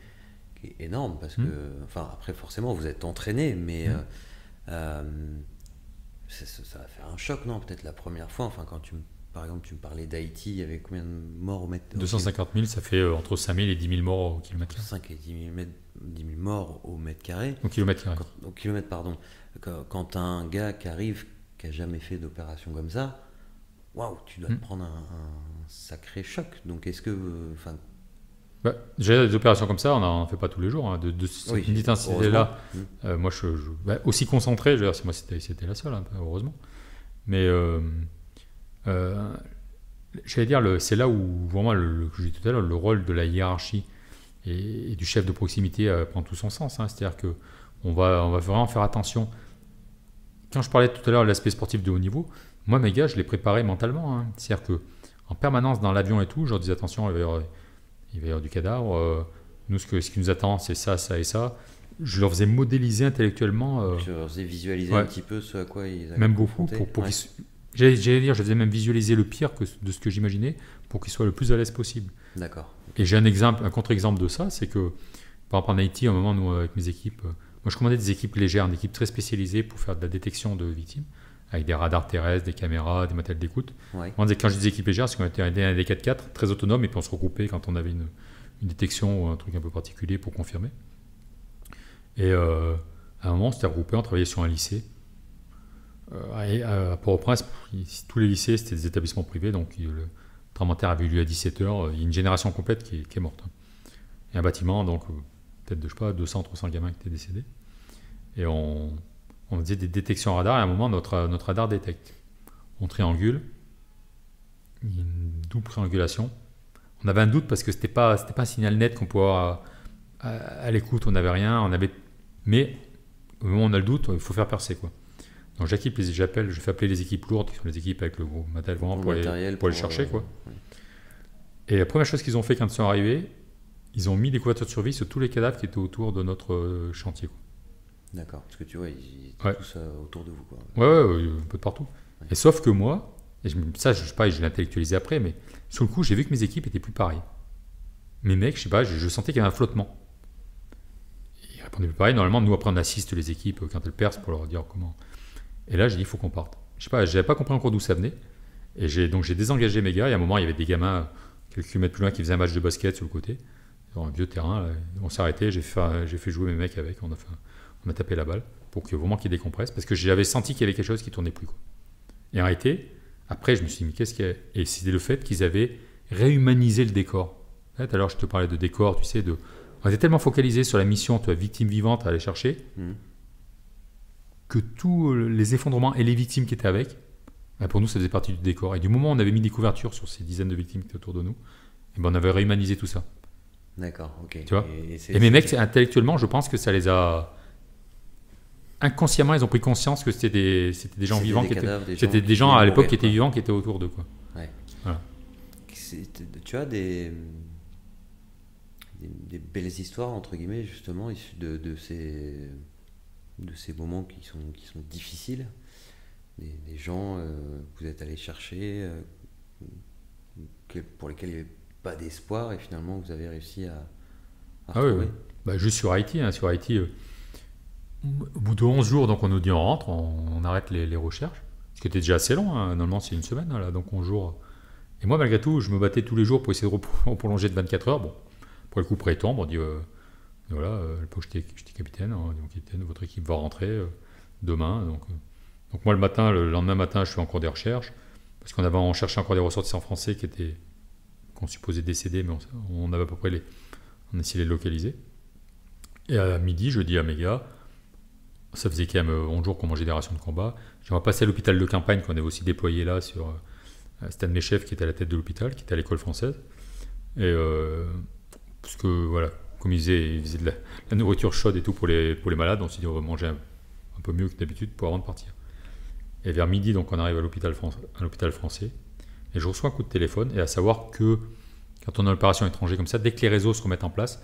énorme, parce que, enfin, après forcément vous êtes entraîné, mais ça va faire un choc, non? Peut-être la première fois, enfin, par exemple, tu me parlais d'Haïti, il y avait combien de morts au mètre? 250 000, ça fait entre 5 000 et 10 000 morts au kilomètre carré. 5 et 10 000 morts au mètre carré. Au kilomètre carré. Au kilomètre, pardon. Quand un gars qui arrive, qui n'a jamais fait d'opération comme ça, waouh, tu dois te prendre un sacré choc. Donc est-ce que... J'ai des opérations comme ça, on n'en fait pas tous les jours. Hein, de cette intensité-là, moi, aussi concentré, je veux dire, moi, c'était la seule, hein, heureusement. Mais j'allais dire, c'est là où vraiment, que je disais tout à l'heure, le rôle de la hiérarchie et du chef de proximité prend tout son sens. Hein. C'est-à-dire qu'on va vraiment faire attention. Quand je parlais tout à l'heure de l'aspect sportif de haut niveau, moi, mes gars, je les préparais mentalement. Hein. C'est-à-dire qu'en permanence, dans l'avion et tout, je leur disais attention, il va y avoir du cadavre. Nous, ce qui nous attend, c'est ça, ça et ça. Je leur faisais modéliser intellectuellement. Je leur faisais visualiser un petit peu ce à quoi ils avaient même beaucoup. J'allais dire, je faisais même visualiser le pire de ce que j'imaginais pour qu'ils soient le plus à l'aise possible. D'accord. Et j'ai un contre-exemple de ça, c'est que, par exemple, en Haïti, à un moment, nous, avec mes équipes, moi, je commandais des équipes légères, des équipes très spécialisées pour faire de la détection de victimes, avec des radars terrestres, des caméras, des matériels d'écoute. Ouais. Quand je dis des équipes légères, c'est qu'on était des 4x4 très autonomes, et puis on se regroupait quand on avait une détection ou un truc un peu particulier pour confirmer. Et à un moment, on s'était regroupés, on travaillait sur un lycée. À Port-au-Prince, tous les lycées, c'était des établissements privés, donc le tremblement de terre avait eu lieu à 17h, il y a une génération complète qui est morte. Et un bâtiment, donc peut-être, 200, 300 gamins qui étaient décédés. Et on faisait des détections radar, et à un moment, notre radar détecte. On triangule, une double triangulation. On avait un doute parce que c'était pas un signal net qu'on pouvait avoir à l'écoute, on n'avait rien, mais au moment où on a le doute, il faut faire percer, quoi. Donc je fais appeler les équipes lourdes, qui sont les équipes avec le gros matériel vraiment pour aller chercher, quoi. Ouais. Et la première chose qu'ils ont fait quand ils sont arrivés, ils ont mis des couvertures de survie sur tous les cadavres qui étaient autour de notre chantier, quoi. D'accord, parce que tu vois, ils étaient tous autour de vous, quoi. Ouais, un peu de partout. Ouais. Et sauf que moi, je l'ai intellectualisé après, mais sur le coup, j'ai vu que mes équipes étaient plus pareilles. Mes mecs, je sentais qu'il y avait un flottement. Ils répondaient plus pareil. Normalement, nous, après, on assiste les équipes quand elles percent pour leur dire comment. Et là, j'ai dit, il faut qu'on parte. Je n'avais pas compris encore d'où ça venait. Et donc, j'ai désengagé mes gars. Et à un moment, il y avait des gamins quelques kilomètres plus loin qui faisaient un match de basket sur le côté, sur un vieux terrain. Là. On s'est arrêté. J'ai fait jouer mes mecs avec. On a tapé la balle pour vraiment qu'ils décompressent. Parce que j'avais senti qu'il y avait quelque chose qui ne tournait plus, quoi. Et arrêté. Après, je me suis dit, mais qu'est-ce qu'il y a? Et c'était le fait qu'ils avaient réhumanisé le décor. Tout à l'heure, je te parlais de décor, tu sais. On était tellement focalisé sur la mission, victime vivante à aller chercher. Que tous les effondrements et les victimes qui étaient avec, pour nous, ça faisait partie du décor. Et du moment où on avait mis des couvertures sur ces dizaines de victimes qui étaient autour de nous, on avait réhumanisé tout ça. D'accord, ok. Tu vois, et mes mecs, intellectuellement, je pense que ça les a... Inconsciemment, ils ont pris conscience que c'était des gens vivants. C'était des gens à l'époque qui étaient vivants, qui étaient autour d'eux, quoi. Ouais. Voilà. Tu as des belles histoires, entre guillemets, justement, issues de ces moments qui sont difficiles, des gens que vous êtes allés chercher, pour lesquels il n'y avait pas d'espoir, et finalement vous avez réussi à retrouver. Oui. Juste sur Haïti, Au bout de 11 jours, donc on nous dit on rentre, on arrête les recherches. Ce qui était déjà assez long, hein. Normalement c'est une semaine, hein, là, donc 11 jours. Et moi, malgré tout, je me battais tous les jours pour essayer de prolonger de 24 heures. Bon, pour le coup, pré-temps, on dit voilà, à l'époque j'étais capitaine, hein, donc capitaine, votre équipe va rentrer demain. Donc moi, le lendemain matin, je suis en cours des recherches, parce on cherchait encore des ressortissants français qu'on supposait décédés, mais on avait à peu près on essayait de les localiser. Et à midi, je dis à mes gars, ça faisait quand même 11 jours qu'on mangeait des rations de combat. On va passer à l'hôpital de campagne qu'on avait aussi déployé là. C'était un de mes chefs qui était à la tête de l'hôpital, qui était à l'école française. Et parce que voilà, comme il faisait de la nourriture chaude et tout pour les malades, on s'est dit on va manger un peu mieux que d'habitude pour avant de partir. Et vers midi, donc on arrive à l'hôpital français. Et je reçois un coup de téléphone. Et à savoir que quand on a une opération étrangère comme ça, dès que les réseaux se remettent en place,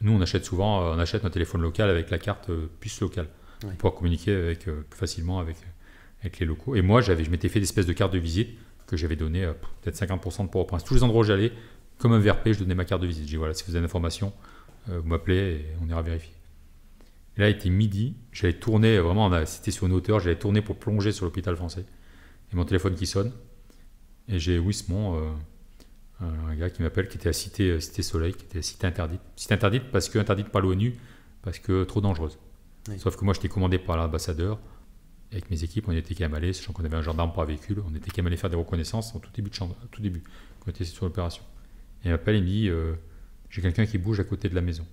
nous on achète notre téléphone local avec la carte puce locale. Pour pouvoir communiquer plus facilement avec les locaux. Et moi, je m'étais fait des espèces de cartes de visite que j'avais donné peut-être 50% de Port-au-Prince. Tous les endroits où j'allais, comme un VRP, je donnais ma carte de visite. J'ai dit voilà, si vous avez une information, vous m'appelez et on ira vérifier. Et là, il était midi, j'allais tourner, vraiment, c'était sur une hauteur, j'allais tourner pour plonger sur l'hôpital français. Et mon téléphone qui sonne. Et j'ai Wismont, un gars qui m'appelle, qui était à Cité Soleil, qui était à Cité Interdite. Cité Interdite parce que interdite par l'ONU, parce que trop dangereuse. Oui. Sauf que moi, j'étais commandé par l'ambassadeur. Avec mes équipes, on était quand même allés, sachant qu'on avait un gendarme par véhicule, on était quand même allés faire des reconnaissances en tout début, quand on était sur l'opération. Et il m'appelle, il me dit j'ai quelqu'un qui bouge à côté de la maison.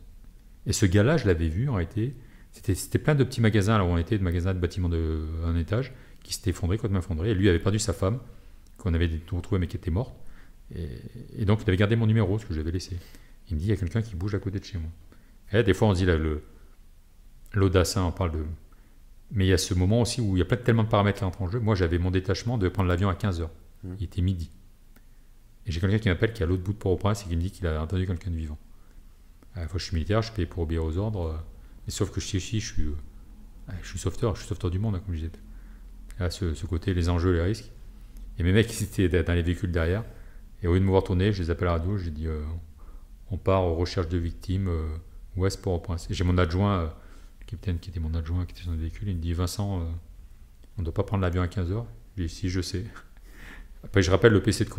Et ce gars-là, je l'avais vu en réalité. C'était plein de petits magasins là où on était, de magasins de bâtiments d'un étage, qui s'étaient effondrés, complètement effondrés. Et lui avait perdu sa femme, qu'on avait retrouvé mais qui était morte. Et donc il avait gardé mon numéro, ce que j'avais laissé. Il me dit il y a quelqu'un qui bouge à côté de chez moi. Et là, des fois, on se dit là, l'audace, on parle de. Mais il y a ce moment aussi où il y a tellement de paramètres qui entrent en jeu. Moi, j'avais mon détachement de prendre l'avion à 15h. Il était midi. Et j'ai quelqu'un qui m'appelle qui est à l'autre bout de Port-au-Prince et qui me dit qu'il a entendu quelqu'un de vivant. À la fois, je suis militaire, je suis payé pour obéir aux ordres. Mais sauf que je suis sauveteur, du monde, comme je disais. Là, ce côté, les enjeux, les risques. Et mes mecs, ils étaient dans les véhicules derrière. Et au lieu de me voir tourner, je les appelle à la radio, j'ai dit on part aux recherches de victimes, ouest Port-au-Prince. Et j'ai mon adjoint. Capitaine qui était mon adjoint, qui était dans le véhicule, il me dit Vincent, on ne doit pas prendre l'avion à 15h. Je lui dis si, je sais. Après, je rappelle le PC de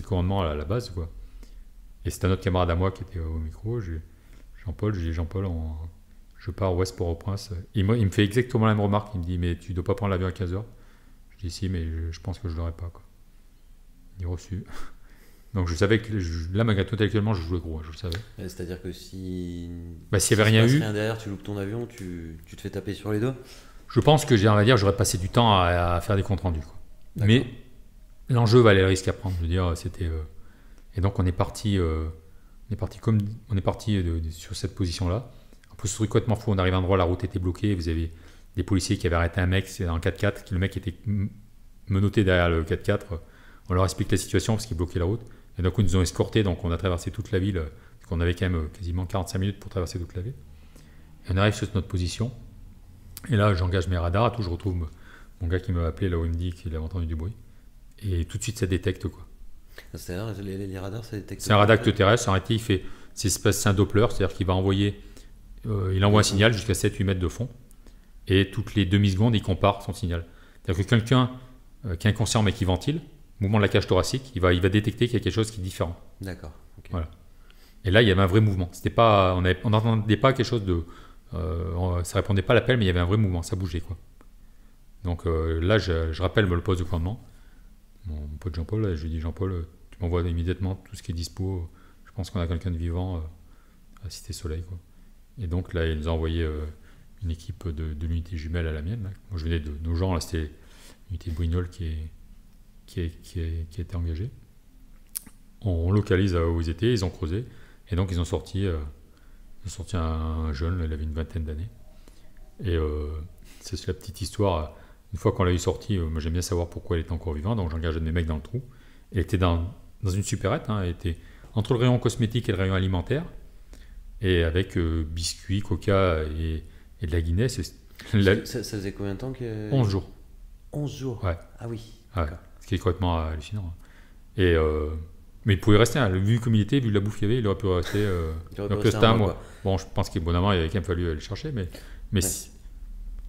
commandement à la base, quoi. Et c'est un autre camarade à moi qui était au micro, Jean-Paul, je lui dis Jean-Paul, je pars ouest Port-au-Prince. Il me fait exactement la même remarque, il me dit mais tu ne dois pas prendre l'avion à 15h. Je dis si, mais je pense que je ne l'aurai pas, quoi. Il est reçu. Donc je savais que là, malgré tout, intellectuellement, je jouais gros, je le savais. C'est-à-dire que s'il n'y avait rien eu, derrière, tu loupes ton avion, tu te fais taper sur les doigts. Je pense que j'aurais passé du temps à faire des comptes rendus, quoi. Mais l'enjeu valait le risque à prendre. Je veux dire, c'était. Et donc on est parti sur cette position-là. En plus, ce truc complètement fou. On arrive à un endroit, la route était bloquée. Vous avez des policiers qui avaient arrêté un mec, c'est en 4x4, le mec était menotté derrière le 4x4. On leur explique la situation parce qu'ils bloquaient la route. Et donc, ils nous ont escortés, donc on a traversé toute la ville, parce qu'on avait quand même quasiment 45 minutes pour traverser toute la ville. Et on arrive sur notre position. Et là, j'engage mes radars, je retrouve mon gars qui m'a appelé, là où il me dit qu'il avait entendu du bruit. Et tout de suite, ça détecte, quoi. C'est-à-dire, les radars, ça détecte. C'est un radar terrestre, en réalité, c'est un Doppler, c'est-à-dire qu'il va envoyer, il envoie un signal jusqu'à 7-8 mètres de fond. Et toutes les demi-secondes, il compare son signal. C'est-à-dire que quelqu'un qui est inconscient mais qui ventile, mouvement de la cage thoracique, il va détecter qu'il y a quelque chose qui est différent. D'accord. Okay. Voilà. Et là, il y avait un vrai mouvement. On n'entendait pas quelque chose de... ça répondait pas à l'appel, mais il y avait un vrai mouvement, ça bougeait, quoi. Donc là, je rappelle le poste de commandement. Mon pote Jean-Paul, je lui dis Jean-Paul, tu m'envoies immédiatement tout ce qui est dispo. Je pense qu'on a quelqu'un de vivant à Cité Soleil, quoi. Et donc là, il nous a envoyé une équipe de l'unité jumelle à la mienne. Là. Moi, je venais de nos gens, là, c'était l'unité de Brignoles qui a été engagée. On localise où ils étaient, ils ont creusé, et donc ils ont sorti un jeune, là, il avait une vingtaine d'années. Et c'est la petite histoire. Une fois qu'on l'a eu sorti, moi j'aime bien savoir pourquoi elle était encore vivante, donc j'engage un de mes mecs dans le trou. Elle était dans une supérette, elle était entre le rayon cosmétique et le rayon alimentaire, et avec biscuits, coca et de la Guinness. Ça faisait combien de temps que... 11 jours. 11 jours. Ouais. Ah oui. Ouais. Ce qui est complètement hallucinant. Et, mais il pouvait rester, vu comme il était, vu la bouffe qu'il y avait, il aurait pu rester, un mois. Bon, je pense qu'il avait quand même fallu aller chercher, mais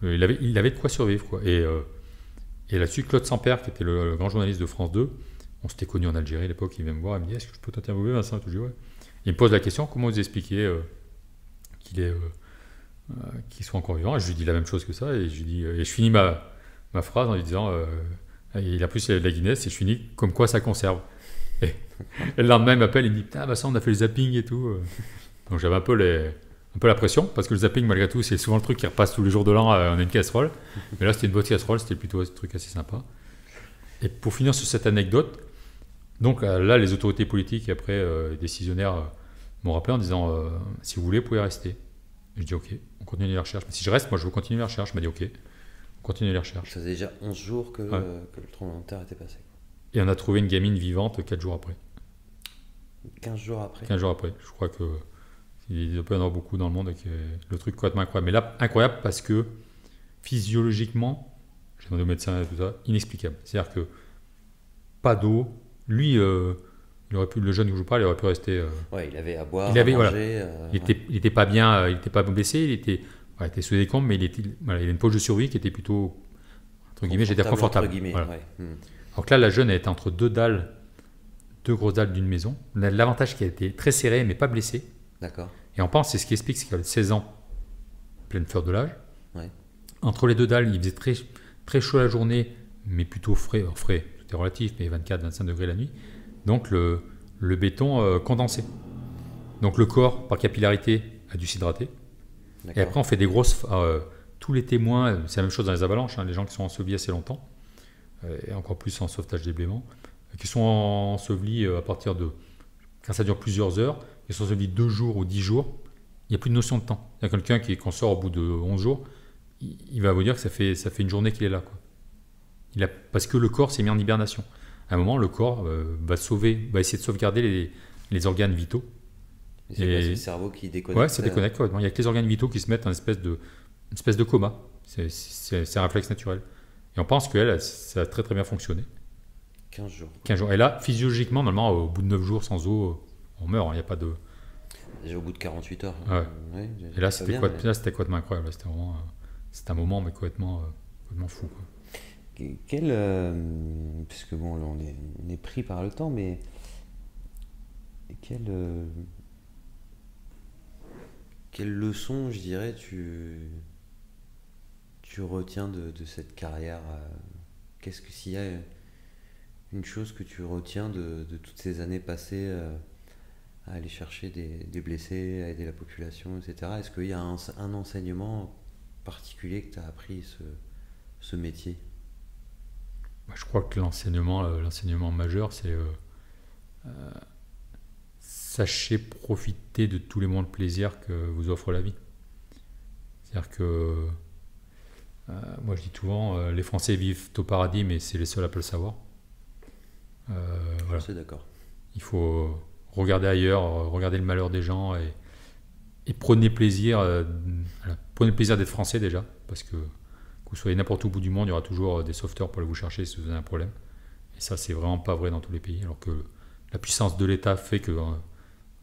Il avait de quoi survivre, quoi. Et là-dessus, Claude Sampère, qui était le grand journaliste de France 2, on s'était connus en Algérie à l'époque, il vient me voir, il me dit: est-ce que je peux t'interviewer, Vincent? Je dis ouais. Il me pose la question: comment vous expliquez qu'il soit encore vivant? Et je lui dis la même chose que ça, et je finis ma phrase en lui disant il a plus la Guinness, et je finis comme quoi ça conserve. Et le lendemain, il m'appelle, il me dit: putain, bah ça, on a fait le zapping et tout. Donc j'avais un peu la pression, parce que le zapping, malgré tout, c'est souvent le truc qui repasse tous les jours de l'an, on a une casserole. Mais là, c'était une bonne casserole, c'était plutôt un truc assez sympa. Et pour finir sur cette anecdote, donc là, les autorités politiques et après les décisionnaires m'ont rappelé en disant si vous voulez, vous pouvez rester. Et je dis ok, on continue les recherches. Mais si je reste, moi je veux continuer les recherches. Il m'a dit ok, on continue les recherches. Ça faisait déjà 11 jours que le tremblement de terre était passé. Et on a trouvé une gamine vivante 4 jours après. 15 jours après 15 jours après. Je crois qu'il doit y en avoir beaucoup dans le monde. Et que le truc complètement incroyable. Mais là, incroyable parce que physiologiquement, j'ai demandé au médecin et tout ça, inexplicable. C'est-à-dire que pas d'eau. Lui, il aurait pu, le jeune que je vous parle, il aurait pu rester. Ouais, il avait à boire, à manger. Il était pas bien, il était pas blessé, il était sous des comptes, mais il avait une poche de survie qui était plutôt, entre guillemets, j'étais confortable. Voilà. Ouais. Alors que là, la jeune, elle était entre deux grosses dalles d'une maison. On a l'avantage qu'elle était très serrée, mais pas blessée. D'accord. Et on pense, c'est ce qui explique, c'est qu'elle avait 16 ans, pleine fleur de l'âge. Ouais. Entre les deux dalles, il faisait très, très chaud la journée, mais plutôt frais. Frais, tout est relatif, mais 24-25 degrés la nuit. Donc le béton condensé. Donc le corps, par capillarité, a dû s'hydrater. D'accord. Et après, on fait des grosses... tous les témoins, c'est la même chose dans les avalanches, les gens qui sont ensevelis assez longtemps, et encore plus en sauvetage des blêments, qui sont ensevelis à partir de... Quand ça dure plusieurs heures, ils sont ensevelis 2 jours ou 10 jours, il n'y a plus de notion de temps. Il y a quelqu'un qu'on sort au bout de 11 jours, il va vous dire que ça fait une journée qu'il est là, quoi. Parce que le corps s'est mis en hibernation. À un moment, le corps va essayer de sauvegarder les organes vitaux. C'est le cerveau qui déconnecte. Ouais, ça déconnecte. Il n'y a que les organes vitaux qui se mettent en espèce de coma. C'est un réflexe naturel. Et on pense qu'elle, ça a très très bien fonctionné. 15 jours. 15 jours. Et là, physiologiquement, normalement, au bout de 9 jours sans eau, on meurt. Il n'y a pas de... Déjà au bout de 48 heures. Ouais. Et là, c'était complètement incroyable. C'était un moment mais complètement fou, quoi. Puisque bon, là, on est pris par le temps, mais quelle leçon, je dirais, tu retiens de cette carrière? Qu'est-ce que s'il y a une chose que tu retiens de toutes ces années passées à aller chercher des blessés, à aider la population, etc. Est-ce qu'il y a un enseignement particulier que tu as appris ce métier? Je crois que l'enseignement majeur, c'est sachez profiter de tous les moments de plaisir que vous offre la vie. C'est-à-dire que moi je dis souvent, les Français vivent au paradis, mais c'est les seuls à pas le savoir. Voilà. Je suis d'accord. Il faut regarder ailleurs, regarder le malheur des gens et prenez plaisir. Prenez le plaisir d'être français déjà, parce que vous soyez n'importe où au bout du monde, il y aura toujours des sauveteurs pour aller vous chercher si vous avez un problème. Et ça, c'est vraiment pas vrai dans tous les pays. Alors que la puissance de l'État fait que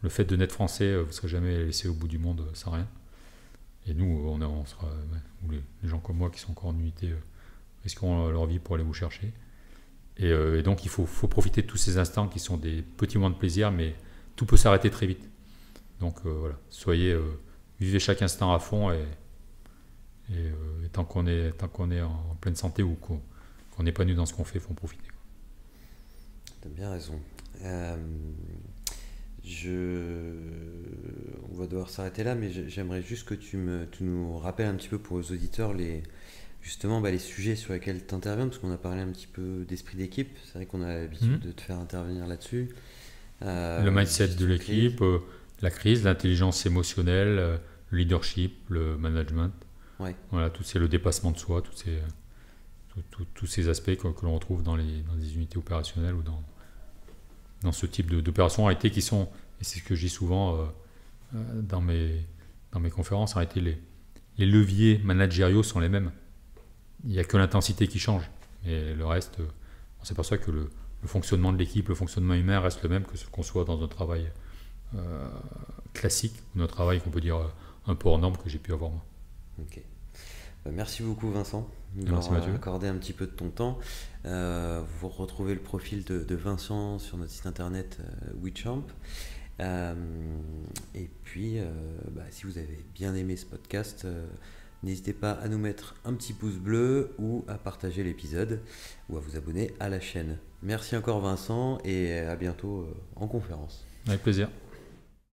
le fait de naître français, vous ne serez jamais laissé au bout du monde sans rien. Et nous, on sera, ou les gens comme moi qui sont encore en unité risqueront leur vie pour aller vous chercher. Et donc, il faut profiter de tous ces instants qui sont des petits moments de plaisir, mais tout peut s'arrêter très vite. Donc voilà, vivez chaque instant à fond et tant qu'on est en pleine santé ou qu'on n'est pas nu dans ce qu'on fait, il faut en profiter. Tu as bien raison. On va devoir s'arrêter là, mais j'aimerais juste que tu nous rappelles un petit peu pour les auditeurs les sujets sur lesquels tu interviens, parce qu'on a parlé un petit peu d'esprit d'équipe. C'est vrai qu'on a l'habitude de te faire intervenir là-dessus. Le mindset de l'équipe, la crise, l'intelligence émotionnelle, le leadership, le management. Ouais. Voilà, c'est le dépassement de soi, tous ces aspects que l'on retrouve dans des unités opérationnelles ou dans ce type d'opérations en réalité qui sont, et c'est ce que je dis souvent dans mes conférences, en réalité les leviers managériaux sont les mêmes. Il n'y a que l'intensité qui change. Et le reste, on s'aperçoit que le fonctionnement de l'équipe, le fonctionnement humain reste le même que ce qu'on soit dans un travail classique ou un travail qu'on peut dire un peu hors norme que j'ai pu avoir moi. Ok. Merci beaucoup Vincent de Merci m'avoir Mathieu. accordé un petit peu de ton temps. Vous retrouvez le profil de Vincent sur notre site internet WeChamp. Et puis, si vous avez bien aimé ce podcast, n'hésitez pas à nous mettre un petit pouce bleu ou à partager l'épisode ou à vous abonner à la chaîne. Merci encore Vincent et à bientôt en conférence. Avec plaisir.